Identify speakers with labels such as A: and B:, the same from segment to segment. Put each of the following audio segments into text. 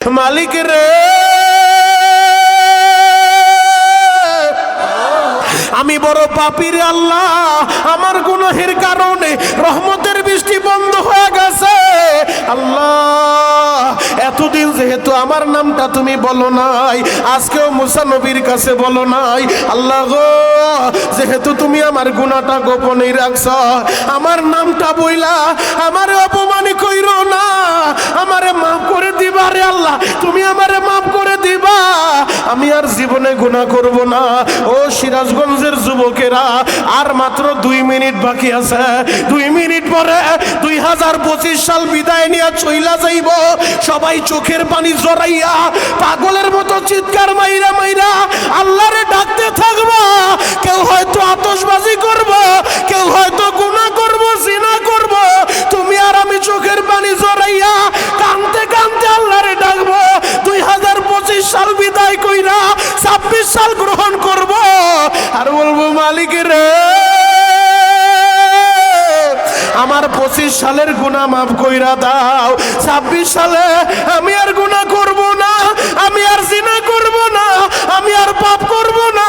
A: मालिक रे আমি বড় পাপী রে আল্লাহ, আমার গুনাহের কারণে রহমতের বৃষ্টি বন্ধ হয়ে গেছে। আল্লাহ, এতদিন যেহেতু আমার নামটা তুমি বলো নাই, আজকেও মুসা নবীর কাছে বলো নাই। আল্লাহ গো, যেহেতু তুমি আমার গুনাহটা গোপনে রাখছো, আমার নামটা বইলা আমারে অপমান কইরো না, আমারে maaf করে দিবা রে আল্লাহ, তুমি আমারে maaf করে দিবা। আমি আর জীবনে গুনাহ করব না। ও সিরাজগঞ্জের যুবকেরা, আর মাত্র 2 মিনিট বাকি আছে। 2 মিনিট পরে 2025 সাল বিদায় নিয়ে চইলা যাইব। সবাই চোখের পানি জড়াইয়া পাগলের মতো চিৎকার মাইরা মাইরা আল্লাহরে ডাকতে থাকবা। কেউ হয়তো আতশবাজি করব, কেউ হয়তো গুনাহ করব, জিনা করব। তুমি আর আমি চোখের পানি জড়াইয়া কাঁদতে কাঁদতে আল্লাহরে ডাকবো। 2025 সাল বিদায় কইরা 26 সাল গ্রহণ করব, আর বলবো মালিক রে, আমার 25 সালের গুনাহ মাফ কইরা দাও। 26 সালে আমি আর গুনাহ করব না, আমি আর জিনা করব না, আমি আর পাপ করব না,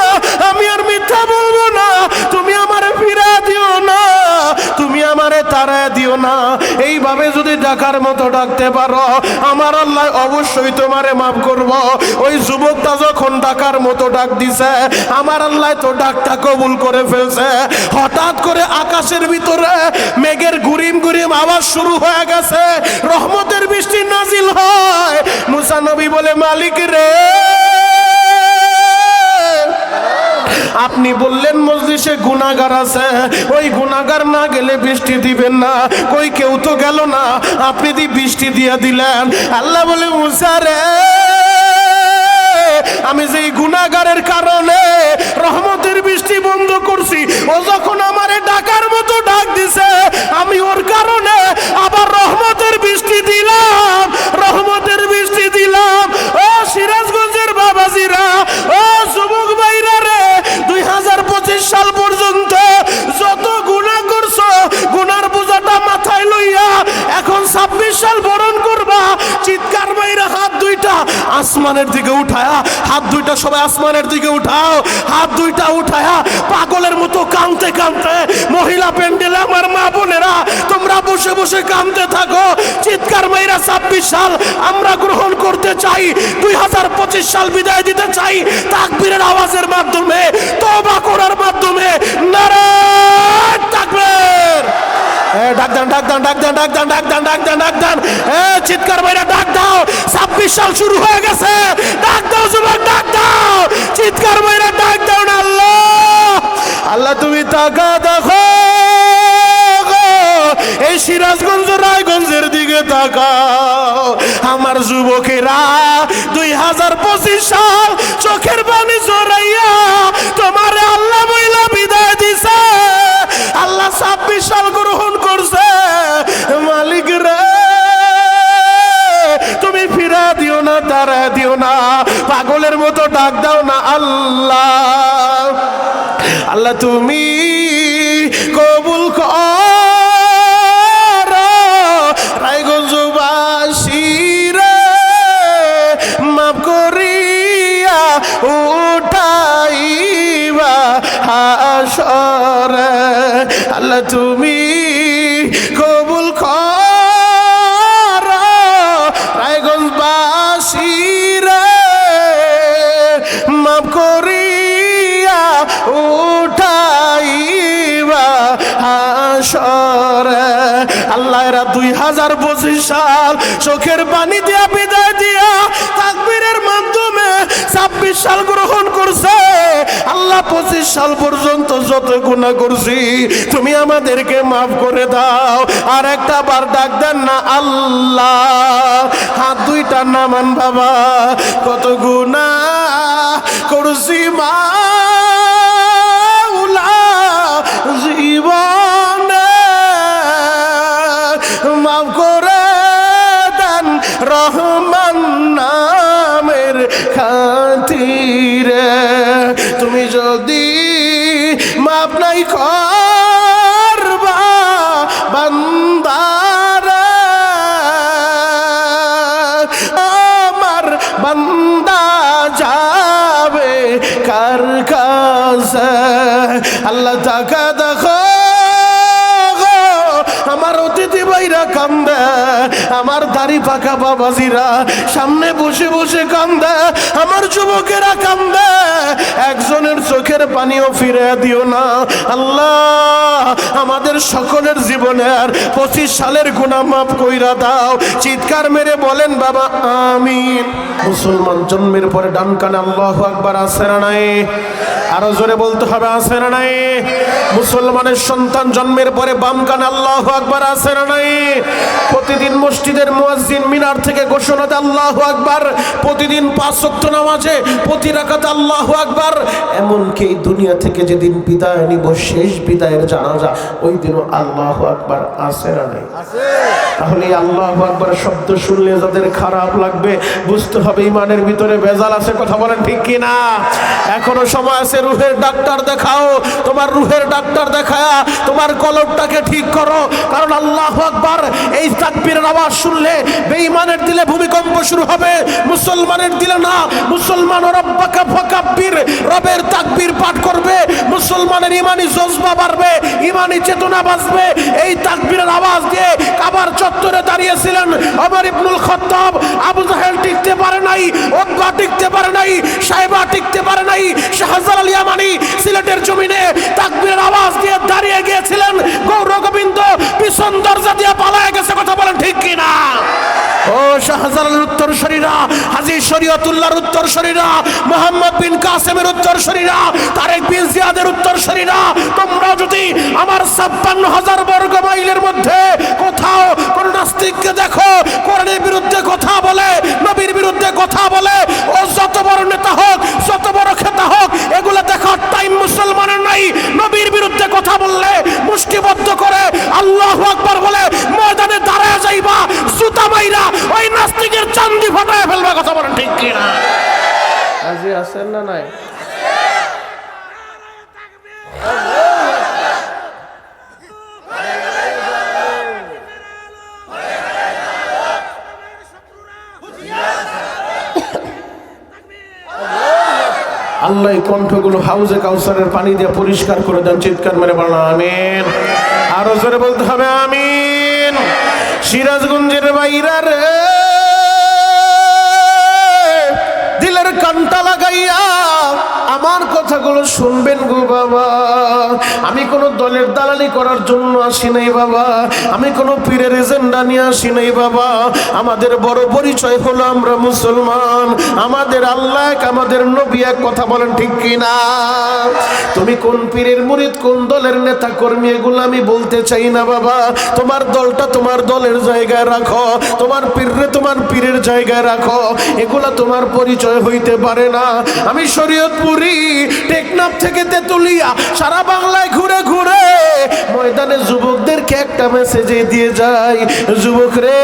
A: আমি আর মিথ্যা বলবো না। তুমি আমারে ফিরা দিও না, তুমি আমারে তাড়া দিও না। এইভাবে যদি ডাকার মতো ডাকতে পারো, আমার আল্লাহ অবশ্যই তোমারে মাফ করব। ওই যুবকটা যখন ডাকার মতো ডাক দিছে, আমার আল্লাহ তো ডাকটা কবুল করে ফেলছে। হঠাৎ করে আকাশের ভিতরে মেঘের গুরিম গুরিম আওয়াজ শুরু হয়ে গেছে, রহমতের বৃষ্টি নাজিল হয়। মুসা নবী বলে, মালিক রে, আপনি বললেন মজলিসে গুনাহগার আছে, ওই গুনাহগার না গেলে বৃষ্টি দিবেন না। কই কেউ তো গেল না, আপনি বৃষ্টি দিয়ে দিলেন। আল্লাহ বলে, মুসা রে, আমি যেই গুনাহগারের কারণে রহমতের বৃষ্টি বন্ধ করছি, ও যখন আমারে ডাকার মতো ডাক দিছে, আমি ওর কারণে আবার রহমতের বৃষ্টি দিলাম, রহমতের বৃষ্টি দিলাম। ও সিরাজগঞ্জের বাবাজিরা, ও যুবক ভাইরা রে, 2025 সাল পর্যন্ত যত গুনাহ করছো, গুনার বোঝাটা মাথায় লইয়া এখন 26 সাল বরণ করবা। চিৎকার মাইরা হাত দুইটা আসমানের দিকে উঠায়া, হাত দুইটা সবাই আসমানের দিকে উঠাও, হাত দুইটা উঠায়া পাগলের মতো কাঁদতে কাঁদতে মহিলা প্যান্ডেলে আমার মা বোনেরা তোমরা বসে বসে কাঁদতে থাকো। চিৎকার মাইরা 26 সাল আমরা গ্রহণ করতে চাই, 2025 সাল বিদায় দিতে চাই তাকবীরের আওয়াজের মাধ্যমে, তওবা করার মাধ্যমে। নারায়ে তাকবীর! ডাক দেন, ডাক দেন, ডাক দেন, ডাক দেন, ডাক দেন, ডাক দেন, ডাক দেন। চিৎকার মাইরা ডাক দাও, 26 সাল শুরু হয়ে গেছে। ডাক দাও যুবক, ডাক দাও, চিৎকার মাইরা ডাক দাও না। আল্লাহ, আল্লাহ তুমি তাকা দেখো, এই সিরাজগঞ্জ রায়গঞ্জের দিকে তাকাও। আমার যুবকেরা 2025 সাল চোখের পানি জড়াইয়া তোমারে আল্লাহ বইলা বিদায় দিছে। আল্লাহ 26 সাল গ্রহণ করছে। মালিক রে, তুমি ফিরা দিও না, তারা দিও না, পাগলের মতো ডাক দাও না। আল্লাহ, আল্লাহ তুমি কবুল করো রায়গঞ্জবাসীরে, মাফ করিয়া উঠাইবা হাসরে। আল্লাহ তুমি কবুল করো রায়গঞ্জবাসীরে, মাফ করিয়া উঠাইবা হাসরে। আল্লাহ, এরা 2025 সাল চোখের পানি দিয়া বিদায় দিয়া তাকবীরের মাধ্যমে 26 সাল গ্রহণ করছে। আল্লাহ 25 সাল পর্যন্ত যত গুনাহ করছি তুমি আমাদেরকে মাফ করে দাও। আর একটা বার ডাক দেন না, আল্লাহ। হাত দুইটা নামান বাবা, কত গুনাহ করছি মাওলা জীবনে, মাফ করে দেন রহমান নামের খাতিরে। তুমি যদি মাফ নাই করবা বান্দারে, বান্দা যাবে কার কাছে আল্লাহ তাকা দেখো আমার অতিথি ভাইরা কান্দে আমার দাড়ি পাকা বাবাজিরা সামনে বসে বসে কান্দে আমার যুবকেরা কান্দে একজনের চোখের পানিও ফিরে দিও না আল্লাহ আমাদের সকলের জীবনের 25 সালের গুনাহ মাফ কইরা দাও চিৎকার মেরে বলেন বাবা আমিন মুসলমান জন্মের পরে ডান কানে আল্লাহু আকবার আছে না নাই আরো জোরে বলতে হবে আছে না নাই মুসলমানের সন্তান জন্মের পরে বাম কানে আল্লাহু আকবার আছে না নাই প্রতিদিন মসজিদের মুয়াজ্জিন মিনার থেকে ঘোষণা দেয় আল্লাহু আকবার প্রতিদিন 5 ওয়াক্ত নামাজে প্রতি রাকাতে আল্লাহু আকবার এমনকি এই দুনিয়া থেকে যেদিন বিদায় নিব শেষ বিদায়ের জানাজা ওই দিনও আল্লাহু আকবার আছে না নাই আছে তাহলে আল্লাহু আকবার শব্দ শুনলে যাদের খারাপ লাগবে বুঝতে হবে ইমানের ভিতরে ভেজাল আছে কথা বলেন ঠিক কি না এখনো সময় আছে রূহের ডাক্তার দেখাও তোমার রূহের ডাক্তার দেখায়া তোমার কলবটাকে ঠিক করো কারণ আল্লাহু আকবার এই তাকবীরের আওয়াজ শুনলে বেঈমানের দিলে ভূমিকম্প শুরু হবে মুসলমানের দিলে না মুসলমান রব্বাকা ফাকাব্বির রবের তাকবীর পাঠ করবে মুসলমানের ঈমানি জজবা বাড়বে ঈমানি চেতনা বাঁচবে এই তাকবীরের আওয়াজ দিয়ে কাবার চত্বরে দাঁড়িয়েছিলেন ওমর ইবনুল খাত্তাব আবু জাহেল টিকতে পারে নাই উতবা টিকতে পারে নাই সাইবা টিকতে পারে নাই শাহজালাল ইয়ামানি সিলেটের জমিনে তাকবীরের আওয়াজ দিয়ে দাঁড়িয়ে গিয়েছিলেন গৌর গোবিন্দ পিছন দরজা দিয়ে পালায়ে গেছে কথা বলেন ঠিক কি না ও শাহজালালের উত্তরসূরিরা হাজী শরীয়তুল্লাহর উত্তরসূরিরা মুহাম্মদ বিন কাসেমের উত্তরসূরিরা তারেক বিন জিয়াদের উত্তরসূরিরা তোমরা যদি আমার ৫৬,০০০ বর্গ মাইলের মধ্যে কোথাও কোন নাস্তিককে দেখো কোরআনের বিরুদ্ধে কথা বলে নবীর বিরুদ্ধে কথা বলে ও যত বড় নেতা হোক যত বড় খেতা হোক এগুলো দেখার টাইম মুসলমানের নাই নবীর বিরুদ্ধে কথা বললে মুষ্টিবদ্ধ করে আল্লাহু আকবার বলে ময়দানে দাঁড়ায় যাইবা জুতা মাইরা ওই নাস্তিকের চান্দি ফাটায় ফেলবে কথা বলেন ঠিক কি না আজি আছেন না নাই আল্লাহ এই কণ্ঠগুলো হাউজে কাউসারের পানি দিয়ে পরিষ্কার করে দেন চিৎকার মেরে বলেন আমিন আরো জোরে বলতে হবে আমিন সিরাজগঞ্জের বাইরা রে দিলের কানটা লাগাইয়া আমার কথাগুলো শুনবেন গো বাবা আমি কোনো দলের দালালি করার জন্য আসি নাই বাবা আমি কোনো পীরের এজেন্ডা নিয়ে আসি নাই বাবা আমাদের বড় পরিচয় হলো আমরা মুসলমান আমাদের আল্লাহ এক আমাদের নবী এক কথা বলেন ঠিক কি না তুমি কোন পীরের মুরিদ কোন দলের নেতা কর্মী এগুলো আমি বলতে চাই না বাবা তোমার দলটা তোমার দলের জায়গায় রাখো তোমার পীররে তোমার পীরের জায়গায় রাখো এগুলা তোমার পরিচয় হইতে পারে না আমি শরীয়তপুরি টেকনাফ থেকে তেতুলিয়া সারা বাংলায় ঘুরে ঘুরে ময়দানে যুবকদেরকে একটা মেসেজ দিয়ে যাই যুবক রে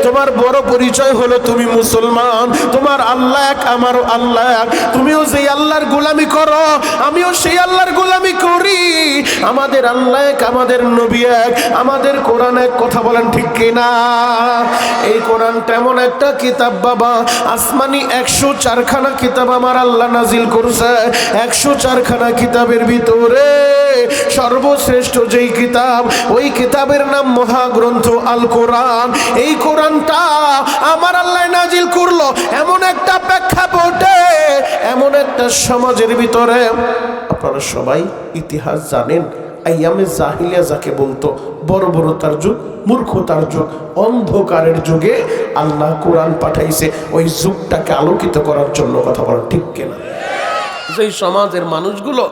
A: তোমার বড় পরিচয় হলো তুমি মুসলমান তোমার আল্লাহ এক আমারও আল্লাহ এক তুমিও সেই আল্লাহর গোলামি করো আমিও সেই আল্লাহর গোলামি করি আমাদের আল্লাহ এক আমাদের নবী এক আমাদের কোরআন এক কথা বলেন ঠিক কিনা এই কোরআন তেমন একটা কিতাব বাবা আসমানি 104 খানা কিতাব আমার আল্লাহ নাজিল করছে 104 খানা কিতাবের ভিতরে সর্বশ্রেষ্ঠ যেই কিতাব ওই কিতাবের নাম মহাগ্রন্থ আল কোরআন এই কোরআনটা আমার আল্লাহ নাজিল করলো এমন একটা প্রেক্ষাপটে এমন একটা সমাজের ভিতরে আপনারা সবাই ইতিহাস জানেন আইয়ামে জাহিলিয়া যাকে বলতো বর্বরতার যুগ মূর্খতার যুগ অন্ধকারের যুগে আল্লাহ কোরআন পাঠাইছে ওই যুগটাকে আলোকিত করার জন্য কথা বলা ঠিক কিনা যেই সমাজের মানুষগুলো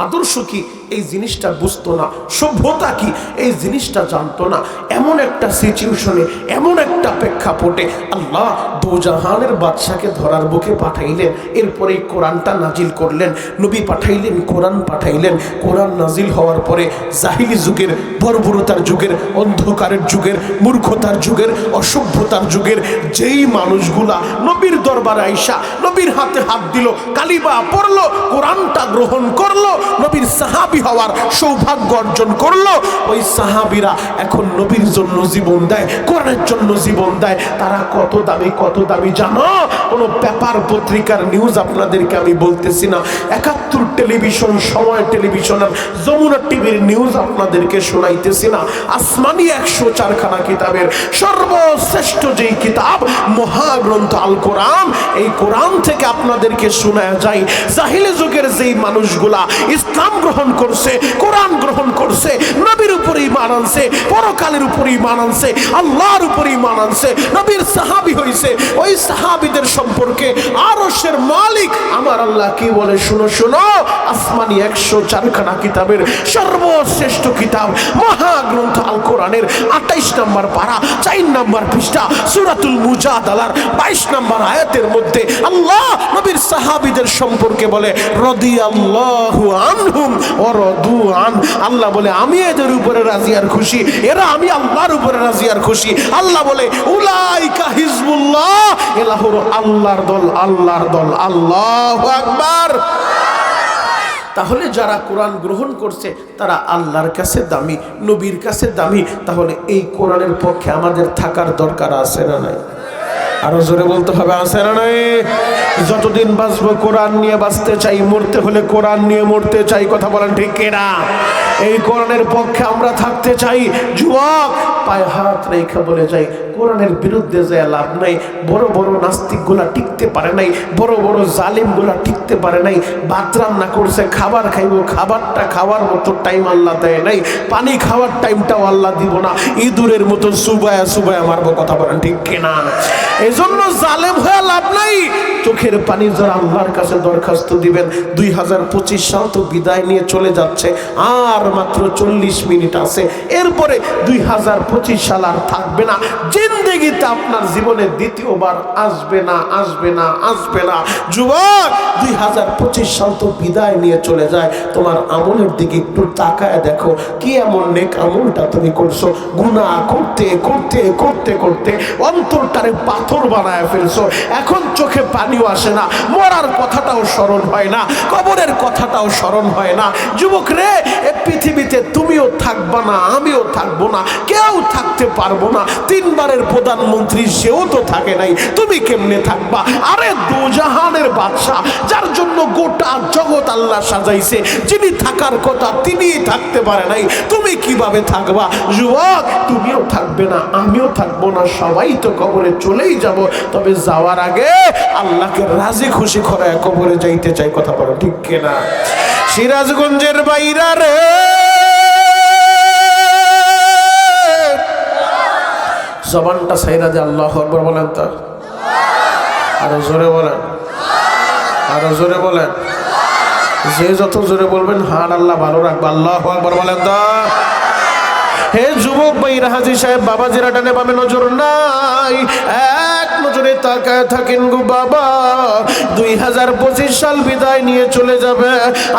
A: আদর্শ কি এই জিনিসটা বুঝতো না সভ্যতা কি এই জিনিসটা জানতো না এমন একটা সিচুয়েশনে এমন একটা প্রেক্ষাপটে আল্লাহ দোজাহানের বাদশাকে ধরার বুকে পাঠাইলেন এরপরে কোরআনটা নাজিল করলেন নবী পাঠাইলেন কোরআন পাঠাইলেন কোরআন নাজিল হওয়ার পরে জাহিলি যুগের বর্বরতার যুগের অন্ধকারের যুগের মূর্খতার যুগের অসভ্যতার যুগের যেই মানুষগুলা নবীর দরবারে আইসা নবীর হাতে হাত দিল কালিমা পড়লো কোরআনটা গ্রহণ করলো নবীর সাহাবী হওয়ার সৌভাগ্য অর্জন করলো, ওই সাহাবীরা এখন নবীর জন্য জীবন দেয়, কোরআনের জন্য জীবন দেয়। তারা কত দামি জানো? কোনো পেপার পত্রিকার নিউজ আপনাদেরকে আমি বলতেছি না, 71 টেলিভিশন, সময় টেলিভিশন আর যমুনা টিভির নিউজ আপনাদেরকে শোনাইতেছি না। আসমানি 104 খানা কিতাবের সর্বশ্রেষ্ঠ যেই কিতাব মহাগ্রন্থ আল কোরআন, এই কোরআন থেকে আপনাদেরকে শোনা যায় জাহিলি যুগের যেই মানুষগুলা ইসলাম গ্রহণ করছে, কোরআন গ্রহণ করছে, নবীর উপর ঈমান আনছে, পরকালের উপর ঈমান আনছে, আল্লাহর উপর ঈমান আনছে, নবীর সাহাবী হইছে, ওই সাহাবীদের সম্পর্কে আরশের মালিক আমার আল্লাহ কি বলে শুনো শুনো। আসমানি 104 খানা কিতাবের সর্বশ্রেষ্ঠ কিতাব মহাগ্রন্থ আল কোরআনের 28 নম্বর পারা 4 নম্বর পৃষ্ঠা সূরাতুল মুজাদালার 22 নম্বর আয়াতের মধ্যে আল্লাহ নবীর সাহাবীদের সম্পর্কে বলে রাদিয়াল্লাহু আনহুম ওয়া রাদু আন। আল্লাহ বলে আমি এদের উপরে রাজি আর খুশি, এরা আমি আল্লাহর উপরে রাজি আর খুশি। আল্লাহ বলে উলাইকা হিজবুল্লাহ, এরা হলো আল্লাহর দল, আল্লাহর দল। আল্লাহু আকবার। তাহলে যারা কোরআন গ্রহণ করছে তারা আল্লাহর কাছে দামি, নবীর কাছে দামি। তাহলে এই কোরআনের পক্ষে আমাদের থাকার দরকার আছে না নাই? আরো জোরে বলতে হবে, আছে না নাই? যতদিন বাঁচবো কোরআন নিয়ে বাঁচতে চাই, মরতে হলে কোরআন নিয়ে মরতে চাই। কথা বলেন ঠিক কিনা? এই কোরআনের পক্ষে আমরা থাকতে চাই। যুবক পায়ে হাত রেখে বলে যাই, কোরআনের বিরুদ্ধে যায় লাভ নাই। বড় বড় নাস্তিকগুলা টিকতে পারে নাই, বড় বড় জালিমগুলা টিকতে পারে নাই। ভাত রান্না করছে, খাবার খাইবো, খাবারটা খাওয়ার মতো টাইম আল্লাহ দেয় নাই, পানি খাওয়ার টাইমটাও আল্লাহ দিব না, ইঁদুরের মতো সুবায়া সুবায়া মারবো। কথা বলেন ঠিক কিনা? এজন্য জালেম হয়ে লাভ নাই। চোখের পানি যারা আল্লাহর কাছে দরখাস্ত দিবেন। 2025 সাল তো বিদায় নিয়ে চলে যাচ্ছে, আর মাত্র 40 মিনিট আছে, এরপরে 2025 সাল আর থাকবে না। জিন্দেগিতে আপনার জীবনে দ্বিতীয়বার আসবে না, আসবে না, আসবে না। যুবক 2025 সাল তো বিদায় নিয়ে চলে যায়, তোমার আমলের দিকে একটু তাকায় দেখো, কি এমন নেক আমলটা তুমি করছো। গুনাহ করতে করতে করতে করতে অন্তরটারে পাথর বানায় ফেলছো। এখন চোখে পানিও আসে না, মরার কথাটাও স্মরণ হয় না, কবরের কথাটাও স্মরণ হয় না। যুবক রে, এ পৃথিবীতে তুমিও থাকবা না, আমিও থাকবো না, কেউ থাকতে পারবো না। 3 বারের প্রধানমন্ত্রী সেও তো থাকে নাই, তুমি কেমনে থাকবা? আরে দুজাহানের বাদশা, যার জন্য গোটা জগৎ আল্লাহ সাজাইছে, যিনি থাকার কথা তিনিই থাকতে পারে নাই, তুমি কিভাবে থাকবা? যুবক তুমিও থাকবে না, আমিও থাকবো না, সবাই তো কবরে চলেই যাব। তবে যাওয়ার আগে আল্লাহকে রাজি খুশি করে কবরে যাইতে চাই। কথা বলো ঠিক কিনা? সিরাজগঞ্জের বাইরা রে, জবানটা সাইরা যে আল্লাহু আকবার বলেন তো, আরো জোরে বলেন, আরো জোরে বলেন। যে যত জোরে বলবেন হার আল্লাহ ভালো রাখবে। আল্লাহু আকবার বলেন তো। হে যুবক ভাইরা, হাজী সাহেব বাবাজিরা ডানে বামে নজর নাই, এক নজরে তাকায় থাকেন গো বাবা। 2025 সাল বিদায় নিয়ে চলে যাবে,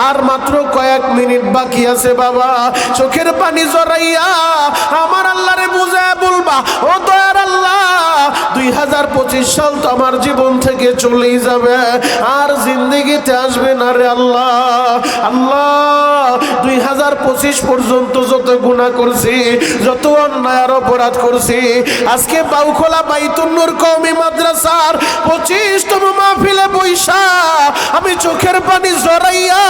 A: আর মাত্র কয়েক মিনিট বাকি আছে বাবা। চোখের পানি জড়াইয়া আমার আল্লাহরে বুঝায় বলবা, ও দয়ার আল্লাহ, 2025 সাল তো আমার জীবন থেকে চলেই যাবে, আর জিন্দেগিতে আসবে না রে আল্লাহ। আল্লাহ 2025 পর্যন্ত যত গুনাহ করছি, যত অন্যায় আর অপরাধ করছি, আজকে বাউখোলা বাইতুন নূর কওমি মাদ্রাসার 25তম মাহফিলে বৈশা আমি চোখের পানি জড়াইয়া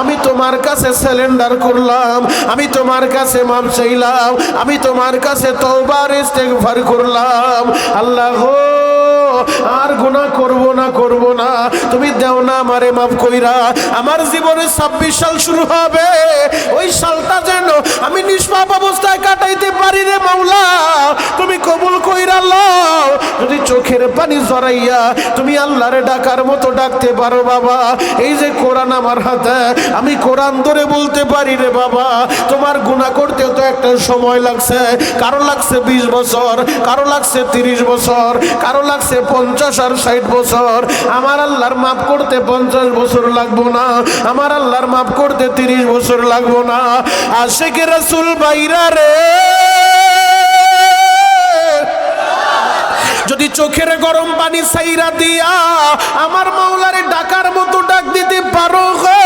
A: আমি তোমার কাছে সারেন্ডার করলাম, আমি তোমার কাছে মাফ চাইলাম, আমি তোমার কাছে তওবার ইস্তেগফার করলাম। আল্লাহ আর গুনাহ করব না, তুমি দাও না আমারে মাফ কইরা। আমার জীবনে 26 সাল শুরু হবে, ওই সালটা যেন আমি নিষ্পাপ অবস্থায় কাটাইতে পারি রে মাওলা, তুমি কবুল কইরা লও। যদি চোখের পানি জড়াইয়া তুমি আল্লাহরে ডাকার মতো ডাকতে পারো বাবা, এই যে কোরআন আমার হাতে, আমি কোরআন ধরে বলতে পারি রে বাবা, তোমার গুনাহ করতে তো একটা সময় লাগছে, কারো লাগছে 20 বছর, কারো লাগছে 30 বছর, কারো লাগছে 50 আর 60 বছর। আমার আল্লাহর মাফ করতে 50 বছর লাগবো না, আমার আল্লাহর মাফ করতে 30 বছর লাগবো না। আশিক রাসূল বাইরা রে, যদি চোখের গরম পানি সাইরা দিয়া আমার মাওলারে ডাকার মতো ডাক দিতে পারো গো,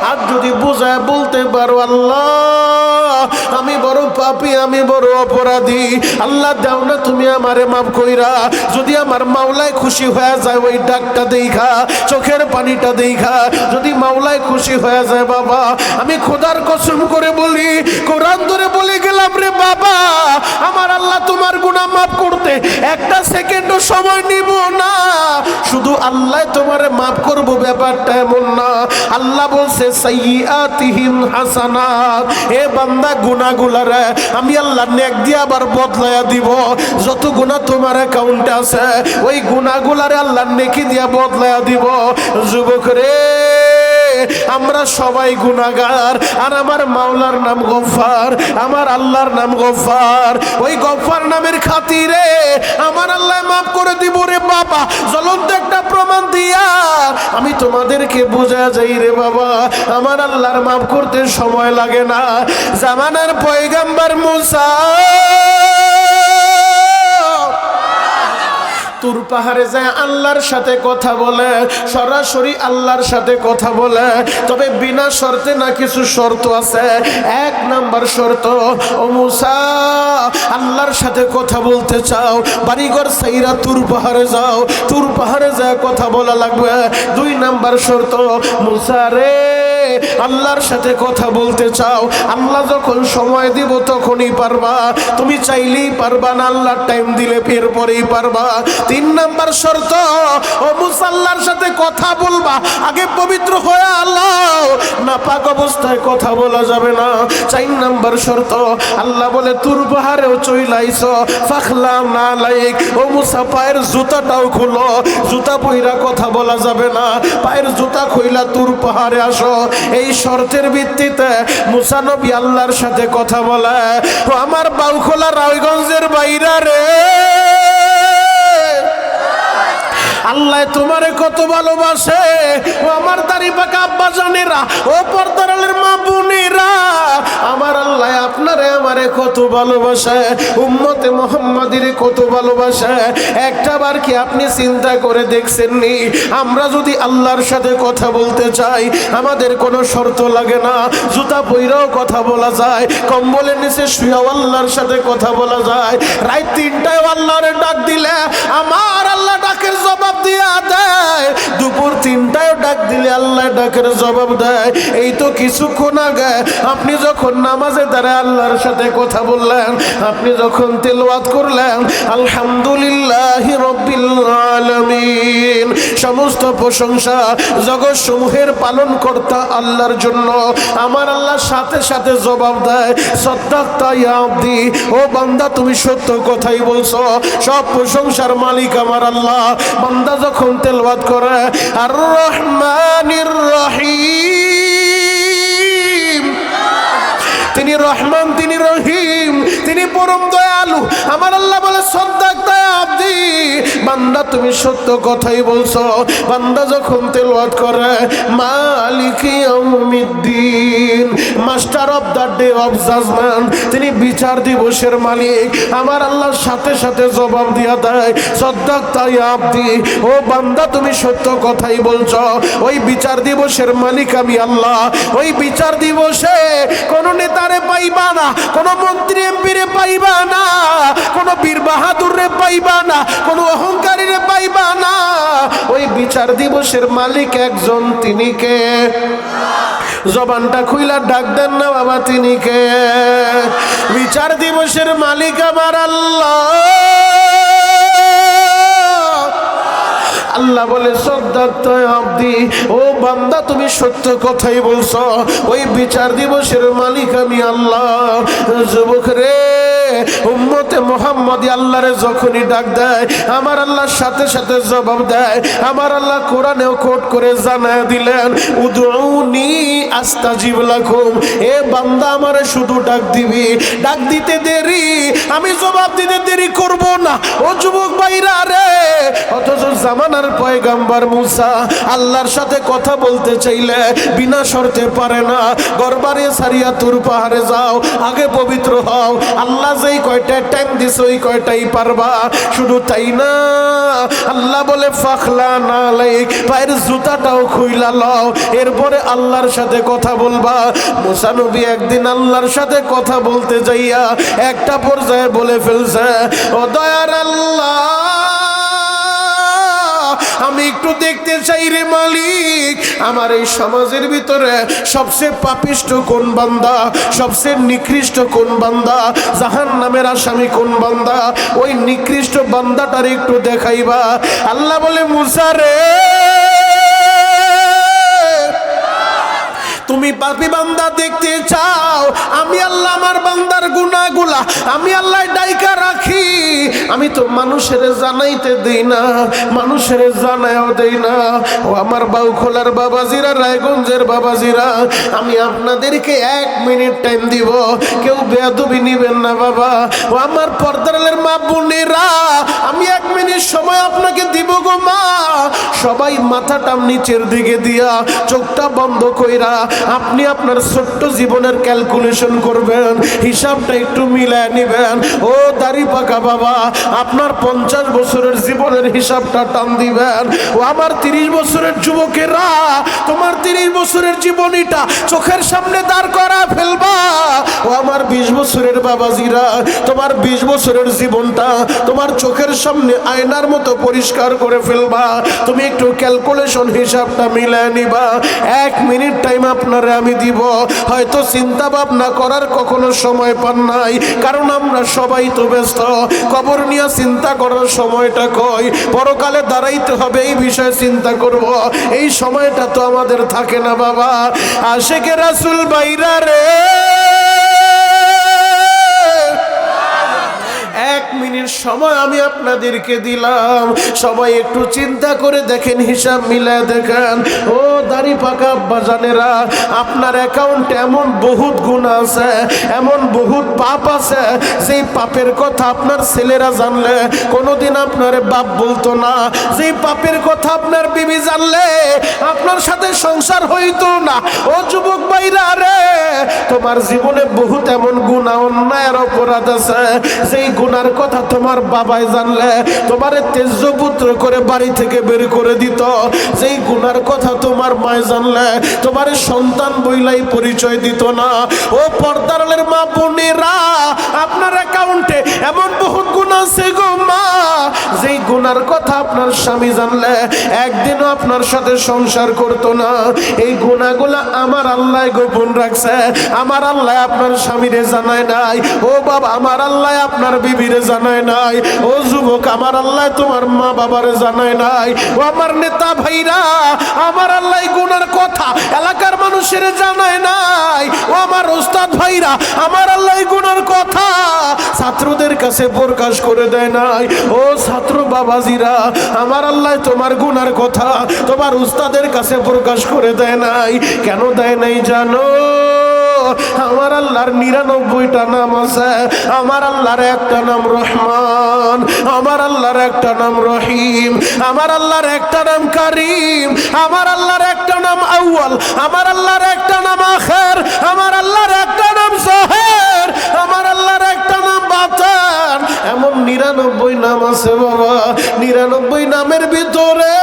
A: আর যদি যদি বুঝায় বলতে পারো আল্লাহ আমি বড় পাপী, আমি বড় অপরাধী, আল্লাহ দাও না তুমি আমারে মাফ কইরা। যদি আমার মাওলায় খুশি হয়ে যায় ওই ডাকটা দেখা, চোখের পানিটা দেখা যদি মাওলায় খুশি হয়ে যায় বাবা, আমি খোদার কসম করে বলি, কোরআন ধরে বলে গেলাম রে বাবা, আমার আল্লাহ তোমার গুনাহ মাফ করতে একটা সেকেন্ডও সময় নিব না। শুধু আল্লাহ তোমারে মাফ করব ব্যাপারটা এমন না। আল্লাহ বলছে সাইয়্যাতিহিম হাসানাত, এ বান্দা গুনাহগুলারে আমি আল্লাহ নেক দিয়ে আবার বদলায়া দিব। যত গুনাহ তোমার অ্যাকাউন্টে আছে ওই গুনাহগুলারে আল্লাহ নেকি দিয়ে বদলায়া দিব। যুবক রে আমরা সবাই গুনাহগার, আর আমার মাওলার নাম গফফার, আমার আল্লাহর নাম গফফার। ওই গফফার নামের খাতিরে আমার আল্লাহ মাফ করে দিব রে বাবা। জ্বলন্ত একটা প্রমাণ দিয়া আমি তোমাদেরকে বোঝা যাই রে বাবা, আমার আল্লাহর মাফ করতে সময় লাগে না। জামানার পয়গম্বর মুসা তুর পাহাড়ে যায় আল্লাহর সাথে কথা বলে, সরাসরি আল্লাহর সাথে কথা বলে, তবে বিনা শর্তে না, কিছু শর্ত আছে। এক নাম্বার শর্ত, ও মুসা আল্লাহর সাথে কথা বলতে চাও বাড়িঘর সাইরা তুর পাহাড়ে যাও, তুর পাহাড়ে যায় কথা বলা লাগবে। দুই নাম্বার শর্ত, মুসা রে আল্লাহর সাথে কথা বলতে চাও, আল্লাহ যখন সময় দিব তখনই পারবা, তুমি চাইলেই পারবা না, আল্লাহর টাইম দিলে ফের পরেই পারবা। তিন নাম্বার শর্ত, ও মুসা আল্লাহর সাথে কথা বলবা আগে পবিত্র হয়ে, আল্লাহ নাপাক অবস্থায় কথা বলা যাবে না। চার নাম্বার শর্ত, আল্লাহ বলে তুর পাহাড়েও চইলাইছো ফাখলা না লাইক, ও মুসা পায়ের জুতাটাও খুলো, জুতা পইরা কথা বলা যাবে না, পায়ের জুতা খুইলা তুর পাহাড়ে আসো। এই শর্তের ভিত্তিতে মুসা নবী আল্লাহর সাথে কথা বলে। ও আমার বাউখোলা রায়গঞ্জের বাইরা রে, আল্লাহ তোমারে কত ভালোবাসে। ও আমার দাড়ি পাকা আব্বা জানেরা, ও পর্দার আলের মা বোনেরা, আমার আল্লাহ আপনারে আমারে কত ভালোবাসে, উম্মতে মুহাম্মাদিরে কত ভালোবাসে। একটাবার কি আপনি চিন্তা করে দেখছেন নি? আমরা যদি আল্লাহর সাথে কথা বলতে চাই আমাদের কোনো শর্ত লাগে না, জুতা পইরাও কথা বলা যায়, কম্বলের নিচে শুয়েও আল্লাহর সাথে কথা বলা যায়, রাত 3টায় আল্লাহরে ডাক দিলে আমার আল্লাহ ডাকের জবাব দিয়া দেয়, দুপুর 3টায় ডাক দিলে আল্লাহ ডাকের জবাব দেয়। এই তো কিছুক্ষণ আগে আপনি যখন নামাজে দাঁড়ায় আল্লাহর সাথে কথা বললেন, আপনি যখন তেলাওয়াত করলেন আলহামদুলিল্লাহি রাব্বিল আলামিন, সমস্ত প্রশংসা জগৎ সমূহের পালন কর্তা আল্লাহর জন্য, আমার আল্লাহ সাথে সাথে জবাব দেয় সাদাক্তা ইয়া আব্দি, ও বান্দা তুমি সত্য কথাই বলছো, সব প্রশংসার মালিক আমার আল্লাহ। বান্দা যখন তেলাওয়াত করে আর রহমানির রহিম, তিনি রহমান, তিনি রহিম, তিনি পরম দয়ালু, আমার আল্লাহ বলে সাদাক্তা ইয়া আব্দি, বান্দা তুমি সত্য কথাই বলছো। বান্দা যখন তেলাওয়াত করে মালিকি ইয়াউমিদ্দিন, master of the day of judgement, তিনি বিচার দিবসের মালিক, আমার আল্লাহর সাথে সাথে জবাব দিয়া দেয় সাদাক্তা ইয়া আব্দি, ও বান্দা তুমি সত্য কথাই বলছো। ওই বিচার দিবসের মালিক আমি আল্লাহ। ওই বিচার দিবসে কোন নেতারে পাইবা না, কোন মন্ত্রী এমপিরে পাইবা না, কোন বীর বাহাদুরে পাইবা না, কোন অহংকারীরে পাইবা না। ওই বিচার দিবসের মালিক একজন, তিনি কে? জবানটা খুইলা ডাক দেন না বাবা, তিনি কে? বিচার দিবসের মালিক আমার আল্লাহ। আল্লাহ বলে সাদাক্তা আব্দি, ও বান্দা তুমি সত্য কথাই বলছো, ওই বিচার দিবসের মালিক আমি আল্লাহ। যুবক রে, উম্মতে মুহাম্মদি আল্লাহরে যখনই ডাক দেয় আমার আল্লাহর সাথে সাথে জবাব দেয়। আমার আল্লাহ কোরআনেও কোট করে জানায় দিলেন উদউনি আস্তাজিব লাকুম, এ বান্দা আমারে শুধু ডাক দিবি, ডাক দিতে দেরি আমি জবাব দিতে দেরি করব না। ও যুবক ভাইরা রে, অথচ জামানার পয়গম্বর মুসা আল্লাহর সাথে কথা বলতে চাইলে বিনা শর্তে পারে না। গরবারে সারিয়া তুর পাহাড়ে যাও, আগে পবিত্র হও, আল্লাহ যেই কয়টা টাইম দিছে ওই কয়টাই পারবা। শুধু তাই না, আল্লাহ বলে ফাখলা না লাইক, পায়ের জুতাটাও খুইলা লও, এরপরে আল্লাহর সাথে কথা বলবা। মুসা নবী একদিন আল্লাহর সাথে কথা বলতে যাইয়া একটা পর্যায়ে বলে ফেলছে, ও দয়ার আল্লাহ, আমি একটু দেখতে চাই রে মালিক, আমার এই সমাজের ভিতরে সবচেয়ে পাপিষ্ট কোন বান্দা, সবচেয়ে নিকৃষ্ট কোন বান্দা, জাহান্নামের আসামি কোন বান্দা, ওই নিকৃষ্ট বান্দাটার একটু দেখাইবা। আল্লাহ বলে, মুসা রে, তুমি পাপী বান্দা দেখতে চাও, আমি আল্লাহ আমার বান্দার গুনাহগুলা আমি আল্লাহ ডাইকা রাখি। আমি তো মানুষের জানাইতে দেই না, মানুষের জানায়ও দেই না। ও আমার বাউখোলার বাবাজিরা, রায়গঞ্জের বাবাজিরা, আমি আপনাদেরকে 1 মিনিট টাইম দিব, কেউ বেয়াদবি নিবেন না বাবা। ও আমার পর্দারের মা বোনেরা, আমি 1 মিনিট সময় আপনাকে দিব গো মা। সবাই মাথাটা নিচের দিকে দিয়া চোখটা বন্ধ কইরা আপনি আপনার ছোট্ট জীবনের ক্যালকুলেশন করবেন, হিসাবটা একটু মিলায় নিবেন। ও দাড়ি পাকা বাবা, আপনার 50 বছরের জীবনের হিসাবটা টান দিবেন। ও আমার 30 বছরের যুবকেরা, তোমার 30 বছরের জীবনীটা চোখের সামনে দাঁড় করা ফেলবা। ও আমার 20 বছরের বাবাজিরা, তোমার 20 বছরের জীবনটা তোমার চোখের সামনে আয়নার মতো পরিষ্কার করে ফেলবা। তুমি একটু ক্যালকুলেশন হিসাবটা মিলায় নিবা। 1 মিনিট টাইম আপনারে আমি দিব। হয়তো চিন্তা ভাবনা করার কখনো সময় পান নাই, কারণ আমরা সবাই তো ব্যস্ত। কবর নিয়ে চিন্তা করার সময়টা কই, পরকালে দাঁড়াইতে হবে এই বিষয়ে চিন্তা করব, এই সময়টা তো আমাদের থাকে না বাবা। আশিকে রাসূল বাইরা রে, 1 মিনিট সময় আমি আপনাদেরকে দিলাম, সবাই একটু চিন্তা করে দেখেন, হিসাব মিলায় দেখেন। ও দাড়ি পাকা বাজানেরা, আপনার অ্যাকাউন্টে এমন বহুত গুনাহ আছে, এমন বহুত পাপ আছে, যেই পাপের কথা আপনার ছেলেরা জানলে কোনোদিন আপনার বাপ বলতো না, যেই পাপের কথা আপনার বিবি জানলে আপনার সাথে সংসার হইতো না। ও যুবক ভাইরা রে, তোমার জীবনে বহুত এমন গুনাহ, অন্যায়ের অপরাধ আছে, যেই গুনার কথা তোমার বাবাই জানলে তোমারে তেজপুত্র করে বাড়ি থেকে বের করে দিত। যেই গুনার কথা তোমার মায় জানলে তোমার সন্তান বইলাই পরিচয় দিত না। ও পর্দারের মা বোনেরা, আপনার অ্যাকাউন্টে এমন বহুত গুনাহ আছে গো মা, যেই গুনার কথা আপনার স্বামী জানলে একদিনও আপনার সাথে সংসার করতো না। এই গুনাহগুলো আমার আল্লাহ গোপন রাখছে, আমার আল্লাহ আপনার স্বামীরে জানায় নাই। ও বাবা, আমার আল্লাহ আপনার বিবিরে জানায় নাই। ও যুবক, আমার আল্লাহ তোমার মা বাবারে জানায় নাই। ও আমার নেতা ভাইরা, আমার আল্লাহ গুনার কথা এলাকার মানুষের জানায় নাই। ও আমার ওস্তাদ ভাইরা, আমার আল্লাহ গুনার কথা ছাত্রদের কাছে প্রকাশ করে দেয় নাই। ও ছাত্র বাবাজিরা, আমার আল্লাহ তোমার গুনার কথা তোমার উস্তাদের কাছে প্রকাশ করে দেয় নাই। কেন দেয় নাই জানো? আমার আল্লাহর 99টা নাম আছে। আমার আল্লাহর একটা নাম রহমান, আমার আল্লাহর একটা নাম রহিম, আমার আল্লাহর একটা নাম কারিম, আমার আল্লাহর একটা নাম আউয়াল, আমার আল্লাহর একটা নাম আখির, আমার আল্লাহর একটা নাম জাহির, আমার আল্লাহর একটা নাম বাতিন। এমন 99 নাম আছে বাবা। 99 নামের ভিতরে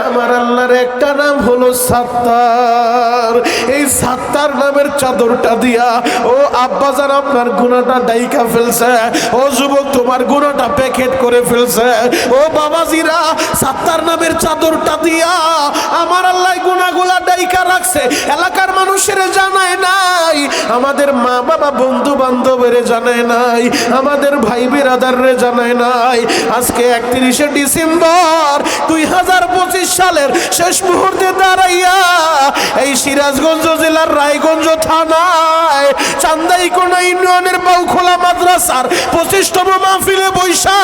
A: আমার আল্লাহর একটা নাম হলো সাত্তার। এই সাত্তার নামের চাদরটা দিয়া ও আব্বাজান আপনার গুনাহটা ডাইকা ফেলছে। ও যুবক, তোমার গুনাহটা প্যাকেট করে ফেলছে। ও বাবাজিরা, সাত্তার নামের চাদরটা দিয়া আমার আল্লাহ গুনাহগুলা ডাইকা রাখছে। এলাকার মানুষের জানায় নাই, আমাদের মা বাবা বন্ধু বান্ধবের জানায় নাই, আমাদের ভাই বিরাদাররে জানায় নাই। আজকে 31শে ডিসেম্বর 2025 সালের শেষ মুহূর্তে দাঁড়াইয়া এই সিরাজগঞ্জ জেলার রায়গঞ্জ থানায় চান্দাইকোনা ইউনিয়নের বাউখোলা মাদ্রাসার 25তম মাহফিলে বৈশা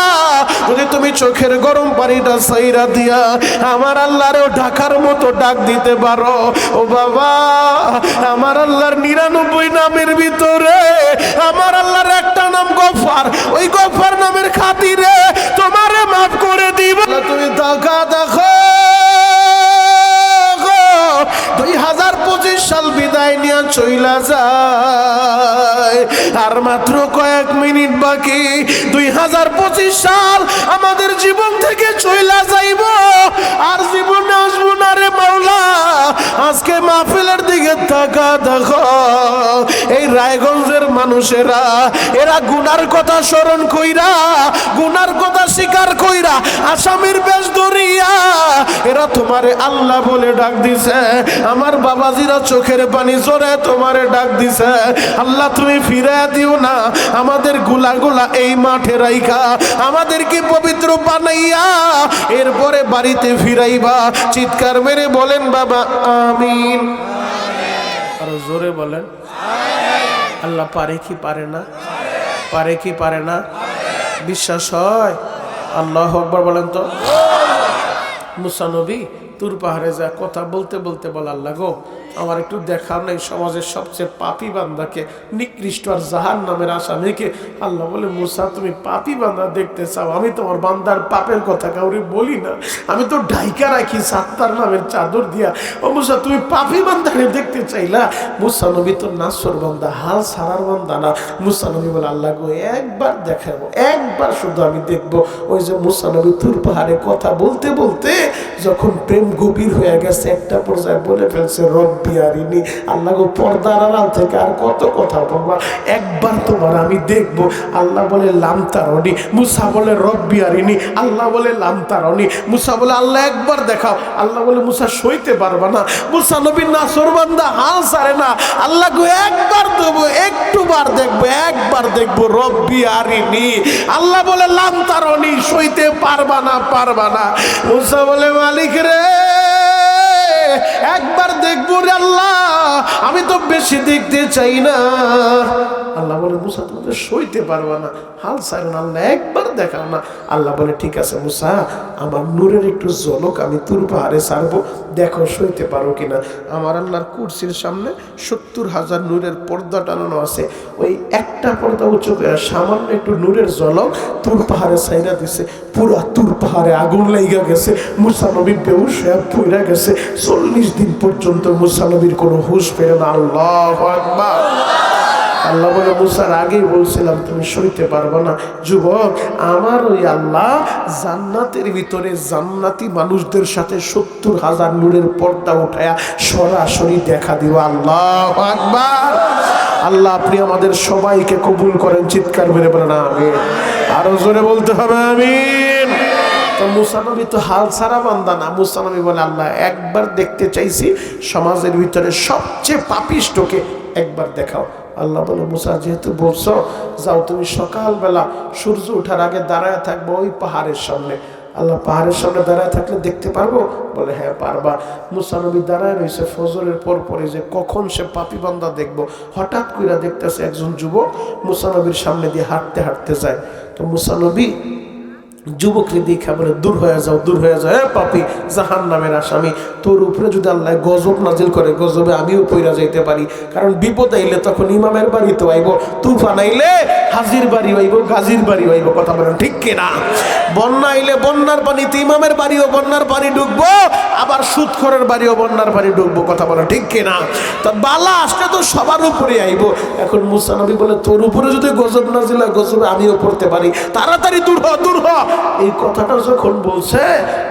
A: যদি তুমি চোখের গরম পানিটা সাইরা দিয়া আমার আল্লাহরেও ঢাকার মতো ডাক দিতে পারো, ও বাবা, আমার আল্লাহর 99 নামের ভিতরে আমার আল্লাহর একটা নাম গফফার। ওই গফফার নামের খাতিরে তোমারে মাফ করে দিব। তুমি টাকা দেখো, 2025 সাল বিদায় নিয়ে চইলা যায়। আর মাত্র কয়েক মিনিট বাকি 2025 সাল আমাদের জীবন থেকে চইলা যাইব, আর জীবনে আসবো না রে মাওলা। আজকে মাহফিলের দিকে তাকা দেখো, এই রায়গঞ্জের মানুষেরা এরা গুনার কথা স্মরণ কইরা, গুনার কথা স্বীকার কইরা আসামির বেশ ধরিয়া এরা তোমারে আল্লাহ বলে ডাক দিছে। আমার বাবাজিরা চোখের পানি জোরে তোমারে ডাক দিছে। আল্লাহ তুমি ফিরে দিও না আমাদের গুলা এই মাঠে রাইখা, আমাদেরকে পবিত্র বানাইয়া এরপরে বাড়িতে ফিরাইবা। চিৎকার মেরে বলেন বাবা আমিন। আরো জোরে বলেন। আল্লাহ পারে কি পারে না? পারে কি পারে না? বিশ্বাস হয়? আল্লাহু আকবার বলেন তো। মুসা নবী তুর পাহাড়ে যা কথা বলতে বলতে বলে, আল্লাহ গো আমার একটু দেখাও না এই সমাজের সবচেয়ে পাপী বান্দাকে, নিকৃষ্ট আর জাহান্নামের আসামিকে। আল্লাহ বলে, মুসা তুমি পাপী বান্দা দেখতে চাও? আমি তোমার বান্দার পাপের কথা কাউরে বলি না, আমি তো ঢাইকা রাখি সাত্তার নামের চাদর দিয়া। ও মুসা তুমি পাপী বান্দাকে দেখতে চাইলা? মুসা নবী তো নাসর বান্দা, হাল ছাড়ার বান্দা না। মুসা নবী বলে, আল্লাহ গো একবার দেখাবো, একবার শুধু আমি দেখবো। ওই যে মুসা নবী তুর পাহাড়ে কথা বলতে বলতে যখন প্রেম গভীর হয়ে গেছে, একটা পর্যায়ে বলে ফেলছে রব্বি আরিনি। আল্লাহ গো পর্দার আড়াল থেকে আর কত কথা বলবা, একবার তোমার আমি দেখবো। আল্লাহ বলে লামতারনি, মুসা বলে রব্বি আরিনি। আল্লাহ বলে লামতারনি, মুসা বলে আল্লাহ একবার দেখাও। আল্লাহ বলে মুসা সইতে পারবা না। মুসা নবী নাসর বান্দা, হাল ছাড়ে না। আল্লাহ গো একবার দেবো, একটুবার দেখবো, একবার দেখবো রব্বি আরিনি। আল্লাহ বলে লামতারনি, সইতে পারবা না, পারবা না। মুসা বলে মালিক রে একবার দেখবো রে আল্লাহ, আমি তো বেশি দেখতে চাই না। আল্লাহ বলে মুসা তুমি তো সইতে পারবা না, হাল ছাড়ো না, আল্লাহ একবার দেখাও না। আল্লাহ বলে ঠিক আছে মুসা, আমার নূরের একটু ঝলক আমি তুর পাহাড়ে ছাড়বো, দেখো সইতে পারো কিনা। আমার আল্লাহর কুরসির সামনে 70,000 নূরের পর্দা টানানো আছে। ওই একটা পর্দা উঁচু করে সামান্য একটু নূরের ঝলক তুর পাহাড়ে ছাইরা দিছে। পুরা তুর পাহাড়ে আগুন লাইগা গেছে, মুসা নবী বেহুশ হয়ে পইরা গেছে। 40 দিন পর্যন্ত মুসা নবীর কোনো হুঁশ পেল না। আল্লাহু আকবার। আল্লাহ বলে মুসার আগেই বলছিলাম তুমি সইতে পারবে না। যুবক আমার ওই আল্লাহ জান্নাতের ভিতরে জান্নাতি মানুষদের সাথে 70,000 নূরের পর্দা উঠায়া সরাসরি দেখা দিব। আল্লাহু আকবার। আল্লাহ আপনি আমাদের সবাইকে কবুল করেন। চিৎকার মেরে বলেন আমিন। আরো জোরে বলতে হবে আমিন। তো মুসা নবী তো হাল ছাড়া বান্দা না। মুসা নবী বলে আল্লাহ একবার দেখতে চাইছি সমাজের ভিতরে সবচেয়ে পাপিষ্টকে একবার দেখাও। আল্লাহ বলে মুসা যেহেতু বলছো যাও, তুমি সকালবেলা সূর্য ওঠার আগে দাঁড়ায় থাকবো ওই পাহাড়ের সামনে। আল্লাহ পাহাড়ের সামনে দাঁড়ায় থাকলে দেখতে পারবো? বলে হ্যাঁ পারবা। মুসা নবী দাঁড়ায় রয়েছে ফজরের পর পরে যে কখন সে পাপী বান্দা দেখবো। হঠাৎ কইরা দেখতেছে একজন যুবক মুসা নবীর সামনে দিয়ে হাঁটতে হাঁটতে যায়। তো মুসা নবী যুবকরে দেখা বলে দূর হয়ে যাও, দূর হয়ে যাও, এ পাপী জাহান্নামের আসামি, তোর উপরে যদি আল্লাহ গজব নাজিল করে গজবে আমিও পইরা যাইতে পারি। কারণ বিপদ আইলে তখন ইমামের বাড়িতে আইব, তুফান আইলে হাজির বাড়ি আইব, গাজীর বাড়ি আইব। কথা বলেন ঠিক কিনা? বন্যা আইলে বন্যার পানিতে ইমামের বাড়িও বন্যার পানি ঢুকবো, আবার সুদখোরের বাড়িও বন্যার পানি ঢুকবো। কথা বলেন ঠিক কিনা? তা বালা আসলে তো সবার উপরে আইব। এখন মুসা নবী বলে তোর উপরে যদি গজব নাজিল হয় গজবে আমিও পড়তে পারি, তাড়াতাড়ি দূর হ, দূর হ। এই কথাটা যখন বলছে